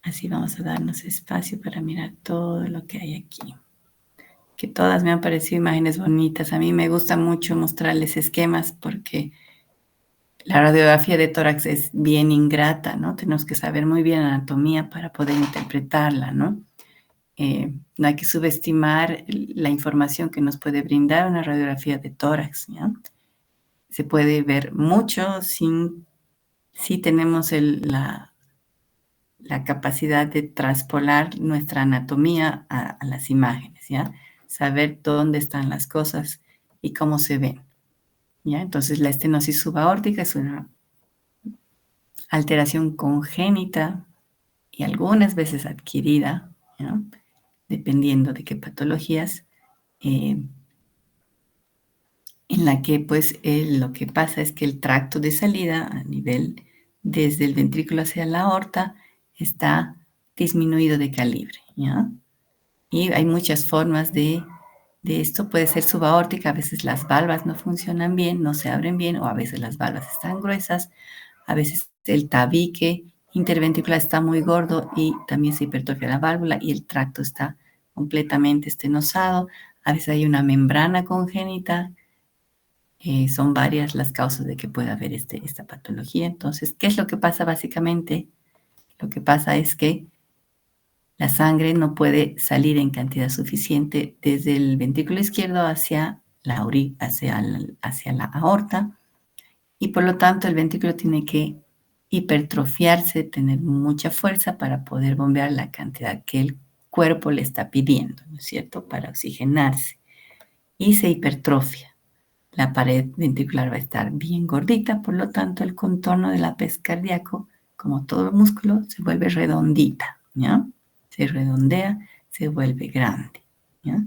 Así vamos a darnos espacio para mirar todo lo que hay aquí. Que todas me han parecido imágenes bonitas. A mí me gusta mucho mostrarles esquemas porque la radiografía de tórax es bien ingrata, ¿no? Tenemos que saber muy bien anatomía para poder interpretarla, ¿no? No hay que subestimar la información que nos puede brindar una radiografía de tórax, ¿ya? Se puede ver mucho si tenemos la capacidad de traspolar nuestra anatomía a las imágenes, ¿ya? Saber dónde están las cosas y cómo se ven, ¿ya? Entonces, la estenosis subaórtica es una alteración congénita y algunas veces adquirida, ¿ya? Dependiendo de qué patologías, en la que pues lo que pasa es que el tracto de salida a nivel desde el ventrículo hacia la aorta está disminuido de calibre, ¿ya? Y hay muchas formas de esto. Puede ser subaórtica, a veces las valvas no funcionan bien, no se abren bien, o a veces las valvas están gruesas, a veces el tabique interventricular está muy gordo y también se hipertrofia la válvula y el tracto está completamente estenosado. A veces hay una membrana congénita. Son varias las causas de que pueda haber esta patología. Entonces, ¿qué es lo que pasa básicamente? Lo que pasa es que la sangre no puede salir en cantidad suficiente desde el ventrículo izquierdo hacia la aorta, y por lo tanto el ventrículo tiene que hipertrofiarse, tener mucha fuerza para poder bombear la cantidad que el cuerpo le está pidiendo, ¿no es cierto?, para oxigenarse, y se hipertrofia. La pared ventricular va a estar bien gordita, por lo tanto el contorno del apés cardíaco, como todo músculo, se vuelve redondita, ¿ya? Se redondea, se vuelve grande, ¿ya?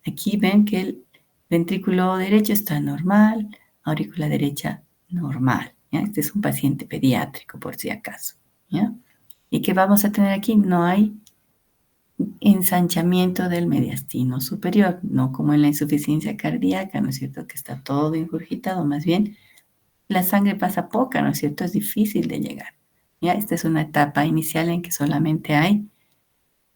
Aquí ven que el ventrículo derecho está normal, aurícula derecha normal, ¿ya? Este es un paciente pediátrico, por si acaso, ¿ya? ¿Y qué vamos a tener aquí? No hay ensanchamiento del mediastino superior, no como en la insuficiencia cardíaca, ¿no es cierto?, que está todo ingurgitado. Más bien la sangre pasa poca, ¿no es cierto?, es difícil de llegar, ¿ya? Esta es una etapa inicial en que solamente hay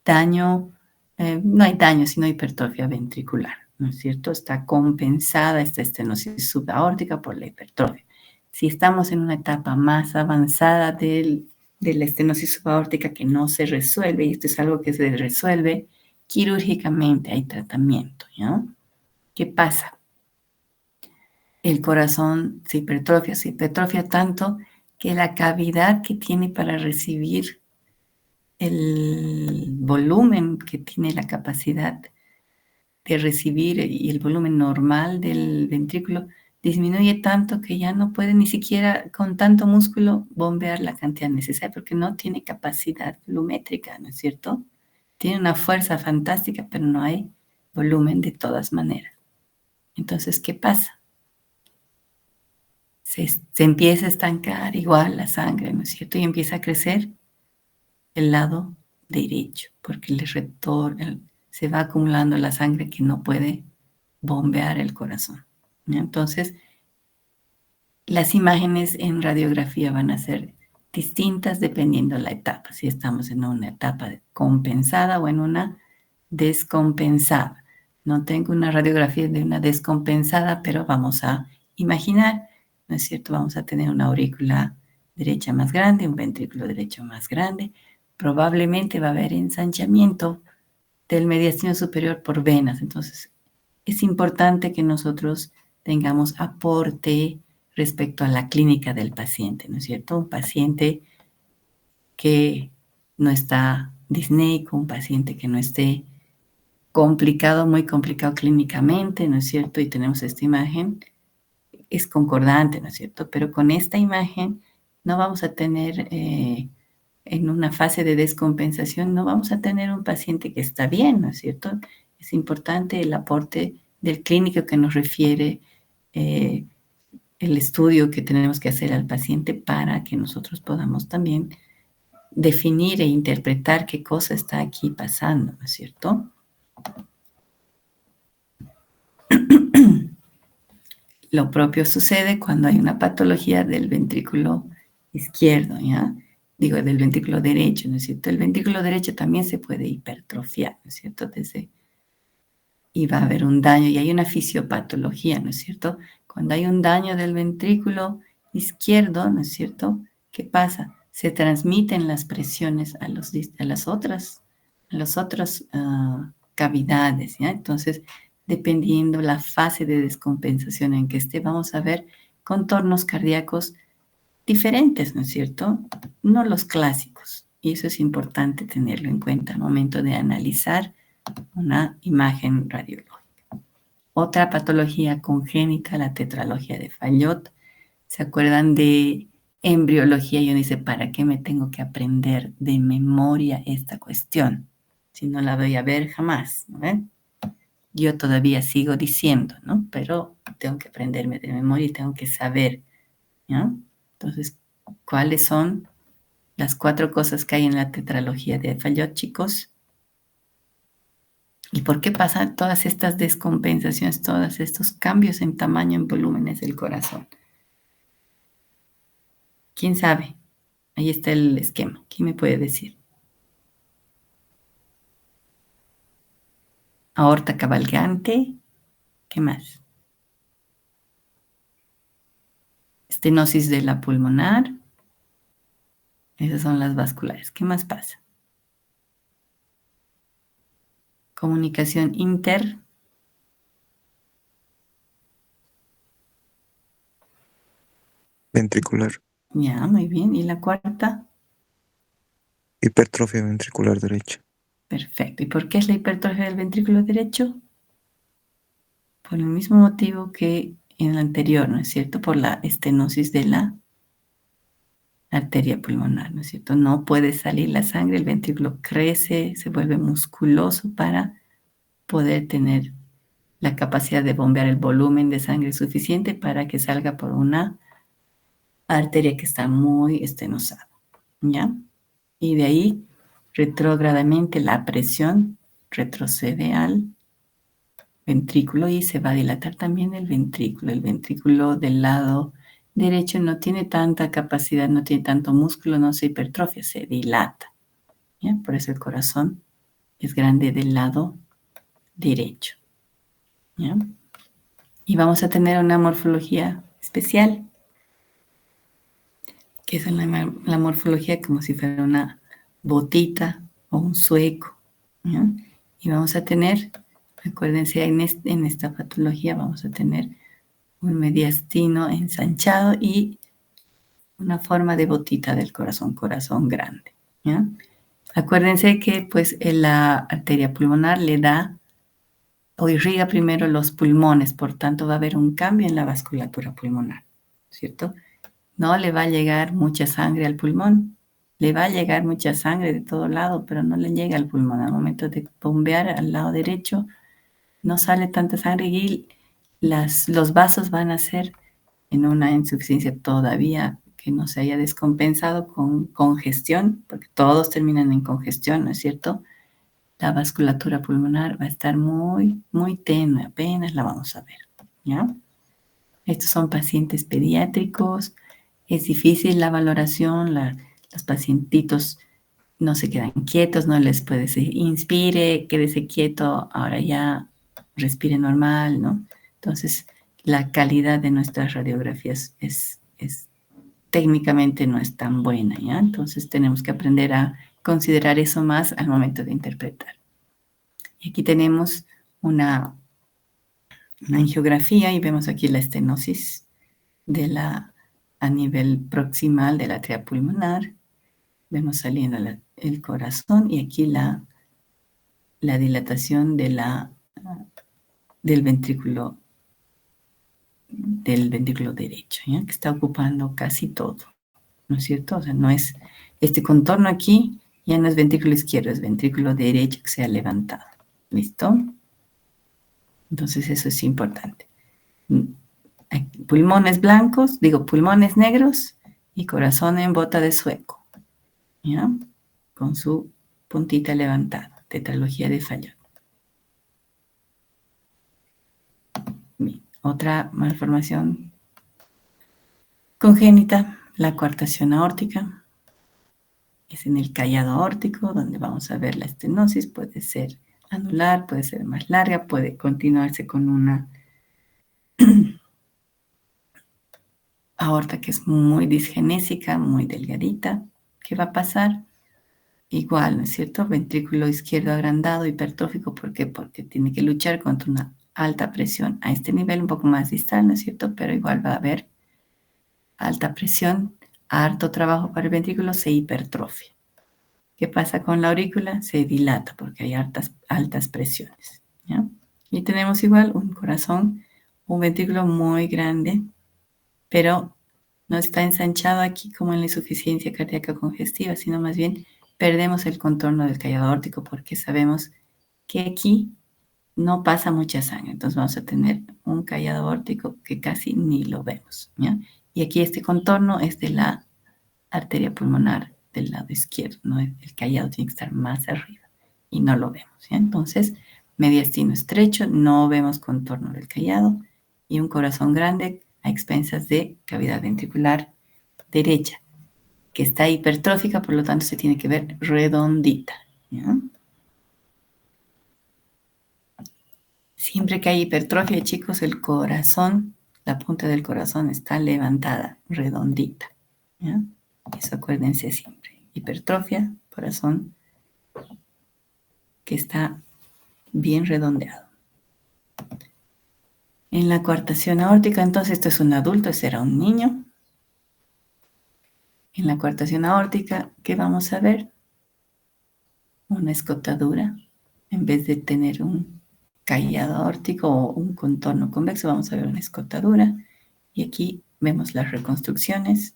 daño, no hay daño, sino hipertrofia ventricular, ¿no es cierto? Está compensada esta estenosis subaórtica por la hipertrofia. Si estamos en una etapa más avanzada de la estenosis subaórtica que no se resuelve, y esto es algo que se resuelve quirúrgicamente, hay tratamiento, ¿ya? ¿Qué pasa? El corazón se hipertrofia tanto que la cavidad que tiene para recibir el volumen que tiene la capacidad de recibir y el volumen normal del ventrículo disminuye tanto que ya no puede ni siquiera con tanto músculo bombear la cantidad necesaria porque no tiene capacidad volumétrica, ¿no es cierto? Tiene una fuerza fantástica, pero no hay volumen de todas maneras. Entonces, ¿qué pasa? Se empieza a estancar igual la sangre, ¿no es cierto? Y empieza a crecer el lado derecho, porque se va acumulando la sangre que no puede bombear el corazón. ¿Ya? Entonces, las imágenes en radiografía van a ser distintas dependiendo de la etapa, si estamos en una etapa compensada o en una descompensada. No tengo una radiografía de una descompensada, pero vamos a imaginar, ¿no es cierto? Vamos a tener una aurícula derecha más grande, un ventrículo derecho más grande. Probablemente va a haber ensanchamiento del mediastino superior por venas. Entonces, es importante que nosotros tengamos aporte respecto a la clínica del paciente, ¿no es cierto? Un paciente que no está disneico, un paciente que no esté complicado, muy complicado clínicamente, ¿no es cierto? Y tenemos esta imagen, es concordante, ¿no es cierto? Pero con esta imagen no vamos a tener, en una fase de descompensación, no vamos a tener un paciente que está bien, ¿no es cierto? Es importante el aporte del clínico que nos refiere el estudio que tenemos que hacer al paciente para que nosotros podamos también definir e interpretar qué cosa está aquí pasando, ¿no es cierto? Lo propio sucede cuando hay una patología del ventrículo izquierdo, ¿ya? Digo, del ventrículo derecho, ¿no es cierto? El ventrículo derecho también se puede hipertrofiar, ¿no es cierto? Y va a haber un daño y hay una fisiopatología, ¿no es cierto? Cuando hay un daño del ventrículo izquierdo, ¿no es cierto? ¿Qué pasa? Se transmiten las presiones a las otras cavidades, ¿ya? Entonces, dependiendo la fase de descompensación en que esté, vamos a ver contornos cardíacos diferentes, ¿no es cierto? No los clásicos. Y eso es importante tenerlo en cuenta al momento de analizar una imagen radiológica. Otra patología congénita, la tetralogía de Fallot. ¿Se acuerdan de embriología? Yo dice, ¿para qué me tengo que aprender de memoria esta cuestión? Si no la voy a ver jamás, ¿no? Yo todavía sigo diciendo, ¿no? Pero tengo que aprenderme de memoria y tengo que saber, ¿no? Entonces, ¿cuáles son las 4 cosas que hay en la tetralogía de Fallot, chicos? ¿Y por qué pasan todas estas descompensaciones, todos estos cambios en tamaño, en volúmenes del corazón? ¿Quién sabe? Ahí está el esquema. ¿Quién me puede decir? Aorta cabalgante. ¿Qué más? Estenosis de la pulmonar. Esas son las vasculares. ¿Qué más pasa? Comunicación inter. Ventricular. Ya, muy bien. ¿Y la cuarta? Hipertrofia ventricular derecha. Perfecto. ¿Y por qué es la hipertrofia del ventrículo derecho? Por el mismo motivo que en el anterior, ¿no es cierto? Por la estenosis de la arteria pulmonar, ¿no es cierto? No puede salir la sangre, el ventrículo crece, se vuelve musculoso para poder tener la capacidad de bombear el volumen de sangre suficiente para que salga por una arteria que está muy estenosada, ¿ya? Y de ahí, retrógradamente, la presión retrocede al ventrículo y se va a dilatar también el ventrículo. El ventrículo del lado derecho no tiene tanta capacidad, no tiene tanto músculo, no se hipertrofia, se dilata, ¿ya? Por eso el corazón es grande del lado derecho. ¿ya? Y vamos a tener una morfología especial, que es la morfología como si fuera una botita o un zueco, ¿ya? Y vamos a tener, acuérdense, en esta patología vamos a tener un mediastino ensanchado y una forma de botita del corazón grande, ¿ya? Acuérdense que pues la arteria pulmonar le da o irriga primero los pulmones, por tanto va a haber un cambio en la vasculatura pulmonar, ¿cierto? No le va a llegar mucha sangre al pulmón, le va a llegar mucha sangre de todo lado, pero no le llega al pulmón. Al momento de bombear al lado derecho, no sale tanta sangre y los vasos van a ser en una insuficiencia todavía que no se haya descompensado con congestión, porque todos terminan en congestión, ¿no es cierto? La vasculatura pulmonar va a estar muy, muy tenue, apenas la vamos a ver, ¿ya? Estos son pacientes pediátricos, es difícil la valoración, los pacientitos no se quedan quietos, no les puede decir, inspire, quédese quieto, ahora ya respire normal, ¿no? Entonces, la calidad de nuestras radiografías es técnicamente no es tan buena, ¿ya? Entonces, tenemos que aprender a considerar eso más al momento de interpretar. Y aquí tenemos una angiografía y vemos aquí la estenosis a nivel proximal de la arteria pulmonar. Vemos saliendo el corazón y aquí la dilatación del ventrículo derecho, ¿ya? Que está ocupando casi todo, ¿no es cierto? O sea, no es este contorno aquí, ya no es ventrículo izquierdo, es ventrículo derecho que se ha levantado. ¿Listo? Entonces eso es importante. Pulmones blancos, pulmones negros y corazón en bota de sueco, ¿ya? Con su puntita levantada, tetralogía de Fallot. Bien. Otra malformación congénita, la coartación aórtica, es en el callado aórtico, donde vamos a ver la estenosis, puede ser anular, puede ser más larga, puede continuarse con una aorta que es muy disgenésica, muy delgadita. ¿Qué va a pasar? Igual, ¿no es cierto? Ventrículo izquierdo agrandado, hipertrófico, ¿por qué? Porque tiene que luchar contra una alta presión a este nivel, un poco más distal, ¿no es cierto? Pero igual va a haber alta presión, harto trabajo para el ventrículo, se hipertrofia. ¿Qué pasa con la aurícula? Se dilata porque hay altas presiones, ¿ya? Y tenemos igual un corazón, un ventrículo muy grande, pero no está ensanchado aquí como en la insuficiencia cardíaca congestiva, sino más bien perdemos el contorno del callado aórtico porque sabemos que aquí no pasa mucha sangre. Entonces vamos a tener un callado aórtico que casi ni lo vemos, ¿ya? Y aquí este contorno es de la arteria pulmonar del lado izquierdo, ¿no? El callado tiene que estar más arriba y no lo vemos, ¿ya? Entonces, mediastino estrecho, no vemos contorno del callado y un corazón grande a expensas de cavidad ventricular derecha, que está hipertrófica, por lo tanto se tiene que ver redondita, ¿ya? Siempre que hay hipertrofia, chicos, el corazón, la punta del corazón está levantada, redondita, ¿ya? Eso acuérdense siempre. Hipertrofia, corazón que está bien redondeado. En la coartación aórtica, entonces, esto es un adulto, ese era un niño. En la coartación aórtica, ¿qué vamos a ver? Una escotadura. En vez de tener un callado aórtico o un contorno convexo, vamos a ver una escotadura. Y aquí vemos las reconstrucciones,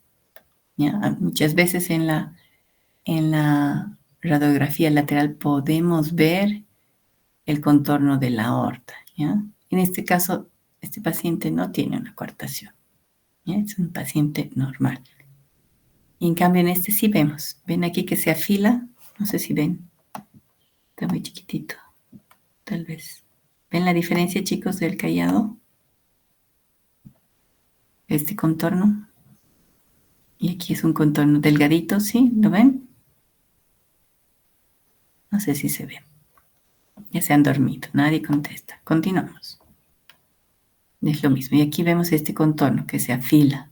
¿ya? Muchas veces en la radiografía lateral podemos ver el contorno de la aorta, ¿ya? En este caso, este paciente no tiene una coartación, ¿ya? Es un paciente normal. Y en cambio en este sí vemos. ¿Ven aquí que se afila? No sé si ven. Está muy chiquitito, tal vez. ¿Ven la diferencia, chicos, del callado? Este contorno. Y aquí es un contorno delgadito, ¿sí? ¿Lo ven? No sé si se ve. Ya se han dormido. Nadie contesta. Continuamos. Es lo mismo. Y aquí vemos este contorno que se afila.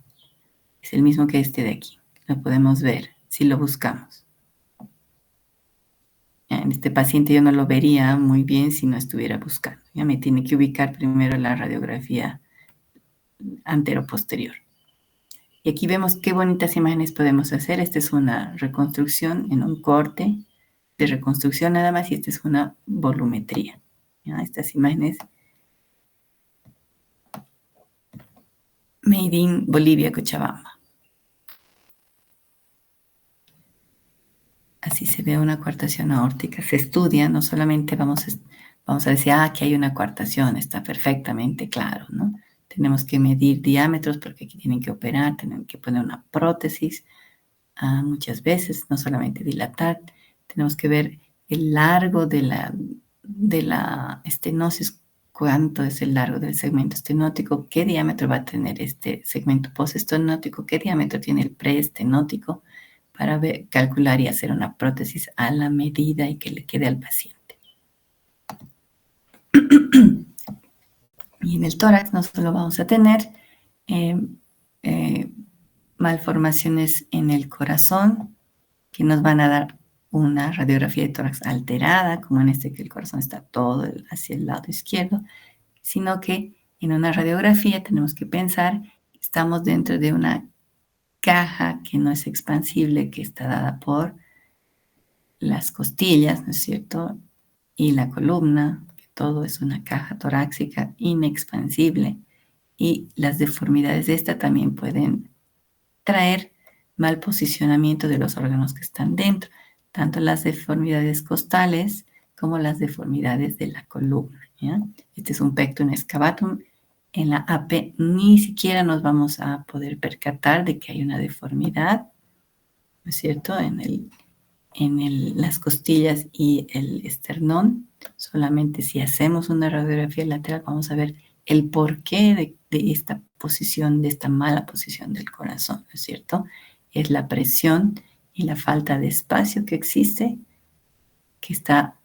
Es el mismo que este de aquí. Lo podemos ver si lo buscamos. En este paciente yo no lo vería muy bien si no estuviera buscando. Ya me tiene que ubicar primero la radiografía antero-posterior. Y aquí vemos qué bonitas imágenes podemos hacer. Esta es una reconstrucción en un corte de reconstrucción nada más y esta es una volumetría. ¿Ya? Estas imágenes made in Bolivia, Cochabamba. Así se ve una coartación aórtica. Se estudia, no solamente vamos a decir, que hay una coartación, está perfectamente claro, ¿no? Tenemos que medir diámetros porque aquí tienen que operar, tienen que poner una prótesis muchas veces, no solamente dilatar. Tenemos que ver el largo de la estenosis, cuánto es el largo del segmento estenótico, qué diámetro va a tener este segmento postestenótico, qué diámetro tiene el preestenótico, para calcular y hacer una prótesis a la medida y que le quede al paciente. Y en el tórax no solo vamos a tener malformaciones en el corazón que nos van a dar una radiografía de tórax alterada, como en este que el corazón está todo hacia el lado izquierdo, sino que en una radiografía tenemos que pensar que estamos dentro de una caja que no es expansible, que está dada por las costillas, ¿no es cierto? Y la columna, que todo es una caja torácica inexpansible. Y las deformidades de esta también pueden traer mal posicionamiento de los órganos que están dentro, tanto las deformidades costales como las deformidades de la columna. ¿Ya? Este es un pectum excavatum. En la AP ni siquiera nos vamos a poder percatar de que hay una deformidad, ¿no es cierto? En las costillas y el esternón. Solamente si hacemos una radiografía lateral vamos a ver el porqué de esta posición, de esta mala posición del corazón, ¿no es cierto? Es la presión y la falta de espacio que existe que está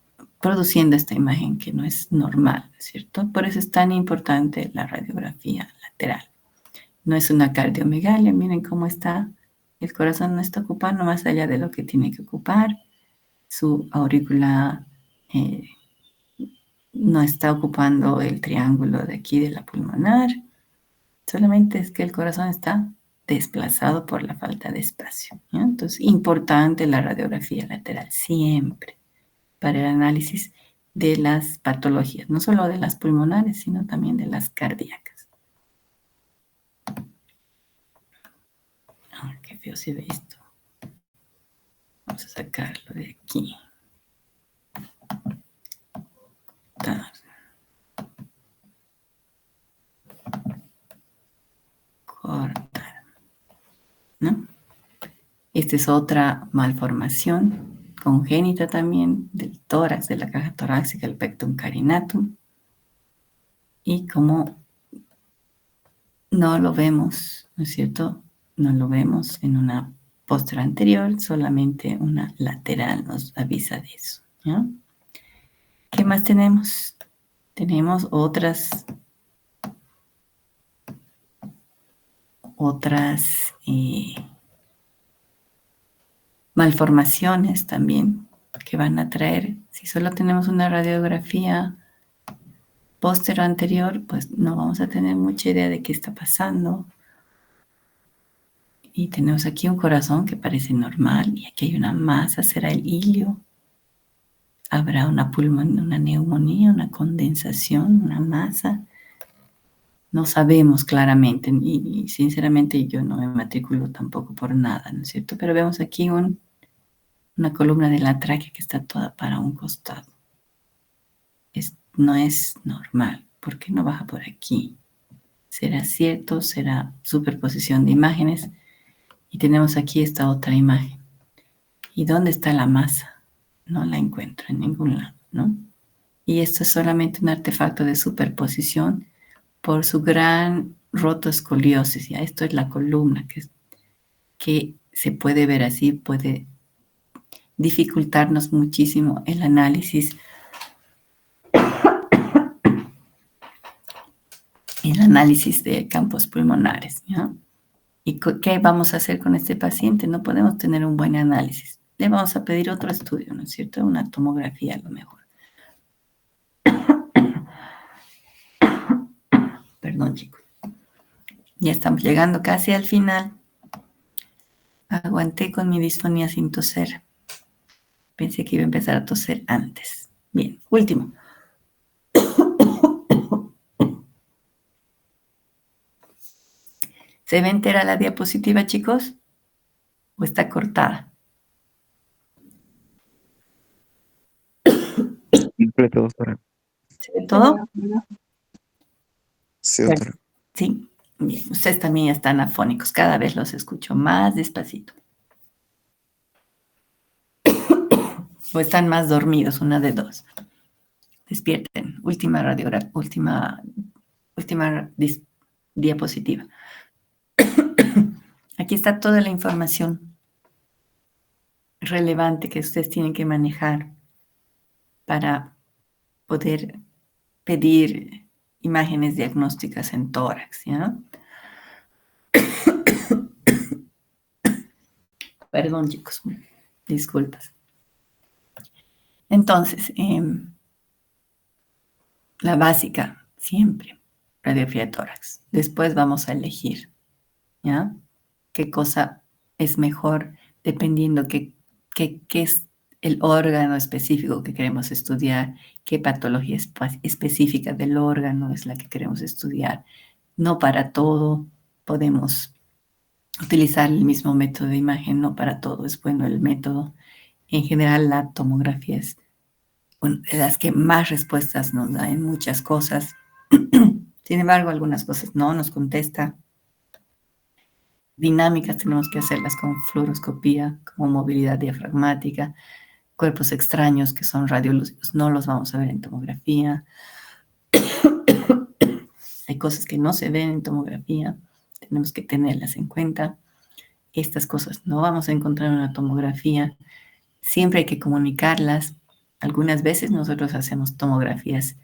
produciendo esta imagen que no es normal, ¿no es cierto? Por eso es tan importante la radiografía lateral. No es una cardiomegalia, miren cómo está. El corazón no está ocupando más allá de lo que tiene que ocupar. Su aurícula no está ocupando el triángulo de aquí de la pulmonar. Solamente es que el corazón está desplazado por la falta de espacio. ¿Ya? Entonces, importante la radiografía lateral siempre para el análisis de las patologías, no solo de las pulmonares, sino también de las cardíacas. Qué feo se ve esto. Vamos a sacarlo de aquí. Cortar. ¿No? Esta es otra malformación congénita también del tórax, de la caja torácica, el pectum carinatum. Y como no lo vemos, ¿no es cierto? No lo vemos en una posterior anterior, solamente una lateral nos avisa de eso. ¿Ya? ¿Qué más tenemos? Tenemos otras malformaciones también que van a traer. Si solo tenemos una radiografía posterior anterior, pues no vamos a tener mucha idea de qué está pasando. Y tenemos aquí un corazón que parece normal y aquí hay una masa, será el ilio. Habrá una neumonía, una condensación, una masa. No sabemos claramente y sinceramente yo no me matriculo tampoco por nada, ¿no es cierto? Pero vemos aquí una columna de la tráquea que está toda para un costado. No es normal. ¿Por qué no baja por aquí? ¿Será cierto? ¿Será superposición de imágenes? Y tenemos aquí esta otra imagen. ¿Y dónde está la masa? No la encuentro en ningún lado, ¿no? Y esto es solamente un artefacto de superposición por su gran rotoescoliosis. ¿Ya? Esto es la columna que se puede ver así, puede dificultarnos muchísimo el análisis el análisis de campos pulmonares, ¿ya? ¿Y qué vamos a hacer con este paciente? No podemos tener un buen análisis. Le vamos a pedir otro estudio, ¿no es cierto? Una tomografía a lo mejor. Perdón, chicos. Ya estamos llegando casi al final. Aguanté con mi disfonía sin toser. Pensé que iba a empezar a toser antes. Bien, último. ¿Se ve entera la diapositiva, chicos? ¿O está cortada? Completo, doctora. ¿Se ve todo? Sí, doctora. Sí. Bien, ustedes también están afónicos. Cada vez los escucho más despacito. O están más dormidos, una de dos. Despierten. Última radiografía, última diapositiva. Aquí está toda la información relevante que ustedes tienen que manejar para poder pedir imágenes diagnósticas en tórax, ¿ya? Perdón, chicos, disculpas. Entonces, la básica, siempre, radiografía de tórax. Después vamos a elegir, ¿ya? Qué cosa es mejor dependiendo qué es el órgano específico que queremos estudiar, qué patología específica del órgano es la que queremos estudiar. No para todo podemos utilizar el mismo método de imagen, no para todo es bueno el método. En general, la tomografía es de las que más respuestas nos da en muchas cosas. Sin embargo, algunas cosas no nos contesta. Dinámicas tenemos que hacerlas con fluoroscopía, como movilidad diafragmática, cuerpos extraños que son radiolúcidos, no los vamos a ver en tomografía. Hay cosas que no se ven en tomografía, tenemos que tenerlas en cuenta. Estas cosas no vamos a encontrar en una tomografía. Siempre hay que comunicarlas. Algunas veces nosotros hacemos tomografías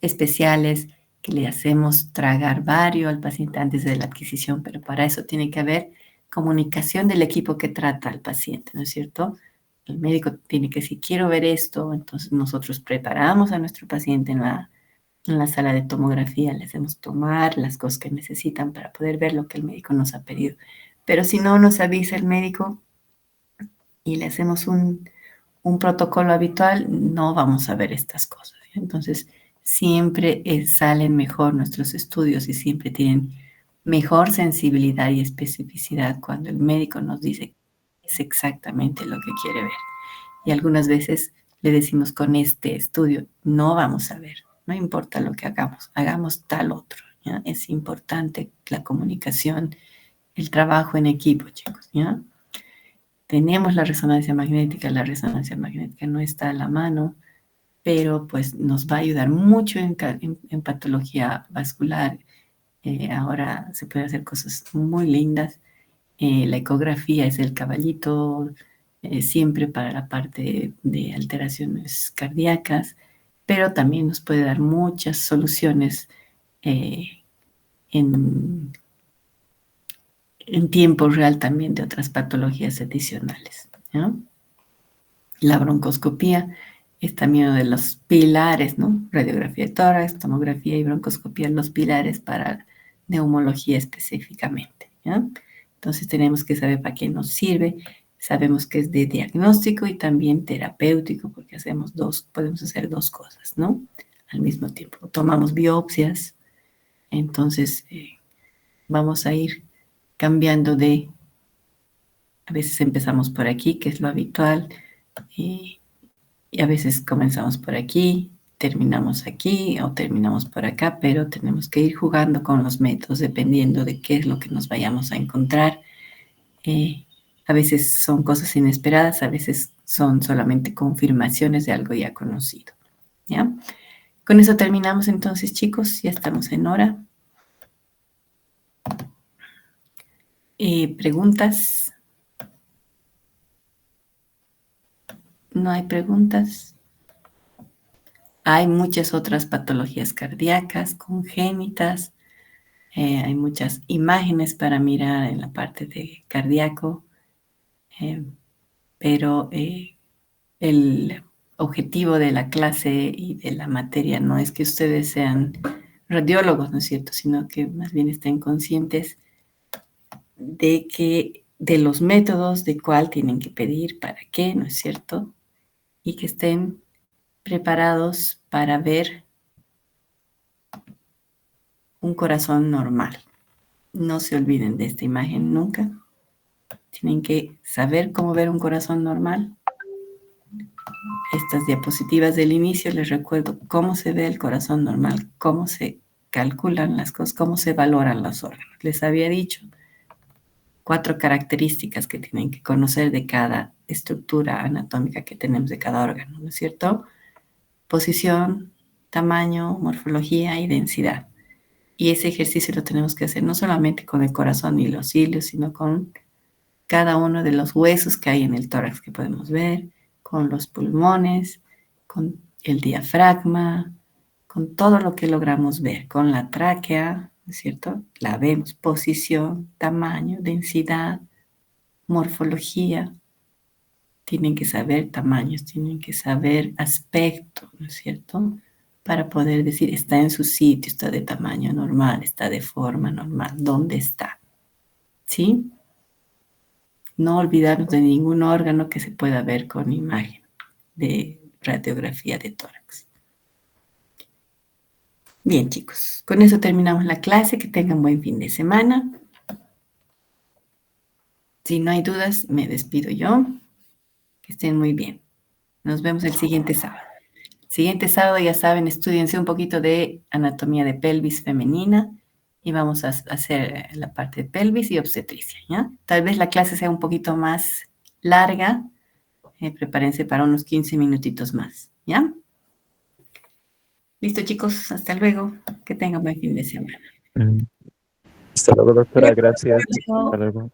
especiales que le hacemos tragar bario al paciente antes de la adquisición, pero para eso tiene que haber comunicación del equipo que trata al paciente, ¿no es cierto? El médico tiene que decir, quiero ver esto, entonces nosotros preparamos a nuestro paciente en la sala de tomografía, le hacemos tomar las cosas que necesitan para poder ver lo que el médico nos ha pedido. Pero si no nos avisa el médico y le hacemos un protocolo habitual, no vamos a ver estas cosas. Entonces, siempre salen mejor nuestros estudios y siempre tienen mejor sensibilidad y especificidad cuando el médico nos dice es exactamente lo que quiere ver. Y algunas veces le decimos con este estudio, no vamos a ver, no importa lo que hagamos, hagamos tal otro. ¿Ya? Es importante la comunicación, el trabajo en equipo, chicos. ¿Ya? Tenemos la resonancia magnética no está a la mano, pero pues nos va a ayudar mucho en patología vascular. Ahora se puede hacer cosas muy lindas. La ecografía es el caballito siempre para la parte de alteraciones cardíacas, pero también nos puede dar muchas soluciones eh, en, en tiempo real también de otras patologías adicionales, ¿no? La broncoscopía es también uno de los pilares, ¿no? Radiografía de tórax, tomografía y broncoscopía, los pilares para neumología específicamente, ¿ya? Entonces tenemos que saber para qué nos sirve. Sabemos que es de diagnóstico y también terapéutico, porque podemos hacer dos cosas, ¿no? Al mismo tiempo. Tomamos biopsias, entonces vamos a ir cambiando a veces empezamos por aquí, que es lo habitual, y a veces comenzamos por aquí, terminamos aquí o terminamos por acá, pero tenemos que ir jugando con los métodos dependiendo de qué es lo que nos vayamos a encontrar. A veces son cosas inesperadas, a veces son solamente confirmaciones de algo ya conocido. ¿Ya? Con eso terminamos entonces, chicos, ya estamos en hora. ¿Preguntas? ¿No hay preguntas? Hay muchas otras patologías cardíacas, congénitas, Hay muchas imágenes para mirar en la parte de cardíaco, pero el objetivo de la clase y de la materia no es que ustedes sean radiólogos, ¿no es cierto?, sino que más bien estén conscientes de los métodos, de cuál tienen que pedir, para qué, ¿no es cierto?, y que estén preparados para ver un corazón normal. No se olviden de esta imagen nunca. Tienen que saber cómo ver un corazón normal. Estas diapositivas del inicio les recuerdo cómo se ve el corazón normal, cómo se calculan las cosas, cómo se valoran los órganos. Les había dicho 4 características que tienen que conocer de cada estructura anatómica que tenemos de cada órgano, ¿no es cierto? Posición, tamaño, morfología y densidad. Y ese ejercicio lo tenemos que hacer no solamente con el corazón y los cilios, sino con cada uno de los huesos que hay en el tórax que podemos ver, con los pulmones, con el diafragma, con todo lo que logramos ver, con la tráquea, ¿no es cierto? La vemos, posición, tamaño, densidad, morfología. Tienen que saber tamaños, tienen que saber aspecto, ¿no es cierto?, para poder decir, está en su sitio, está de tamaño normal, está de forma normal, ¿dónde está? ¿Sí? No olvidarnos de ningún órgano que se pueda ver con imagen de radiografía de tórax. Bien, chicos, con eso terminamos la clase. Que tengan buen fin de semana. Si no hay dudas, me despido yo. Que estén muy bien. Nos vemos el siguiente sábado. Siguiente sábado, ya saben, estudiense un poquito de anatomía de pelvis femenina y vamos a hacer la parte de pelvis y obstetricia, ¿ya? Tal vez la clase sea un poquito más larga. Prepárense para unos 15 minutitos más, ¿ya? Listo, chicos, hasta luego. Que tengan buen fin de semana. Hasta luego, doctora. Gracias. Hasta luego.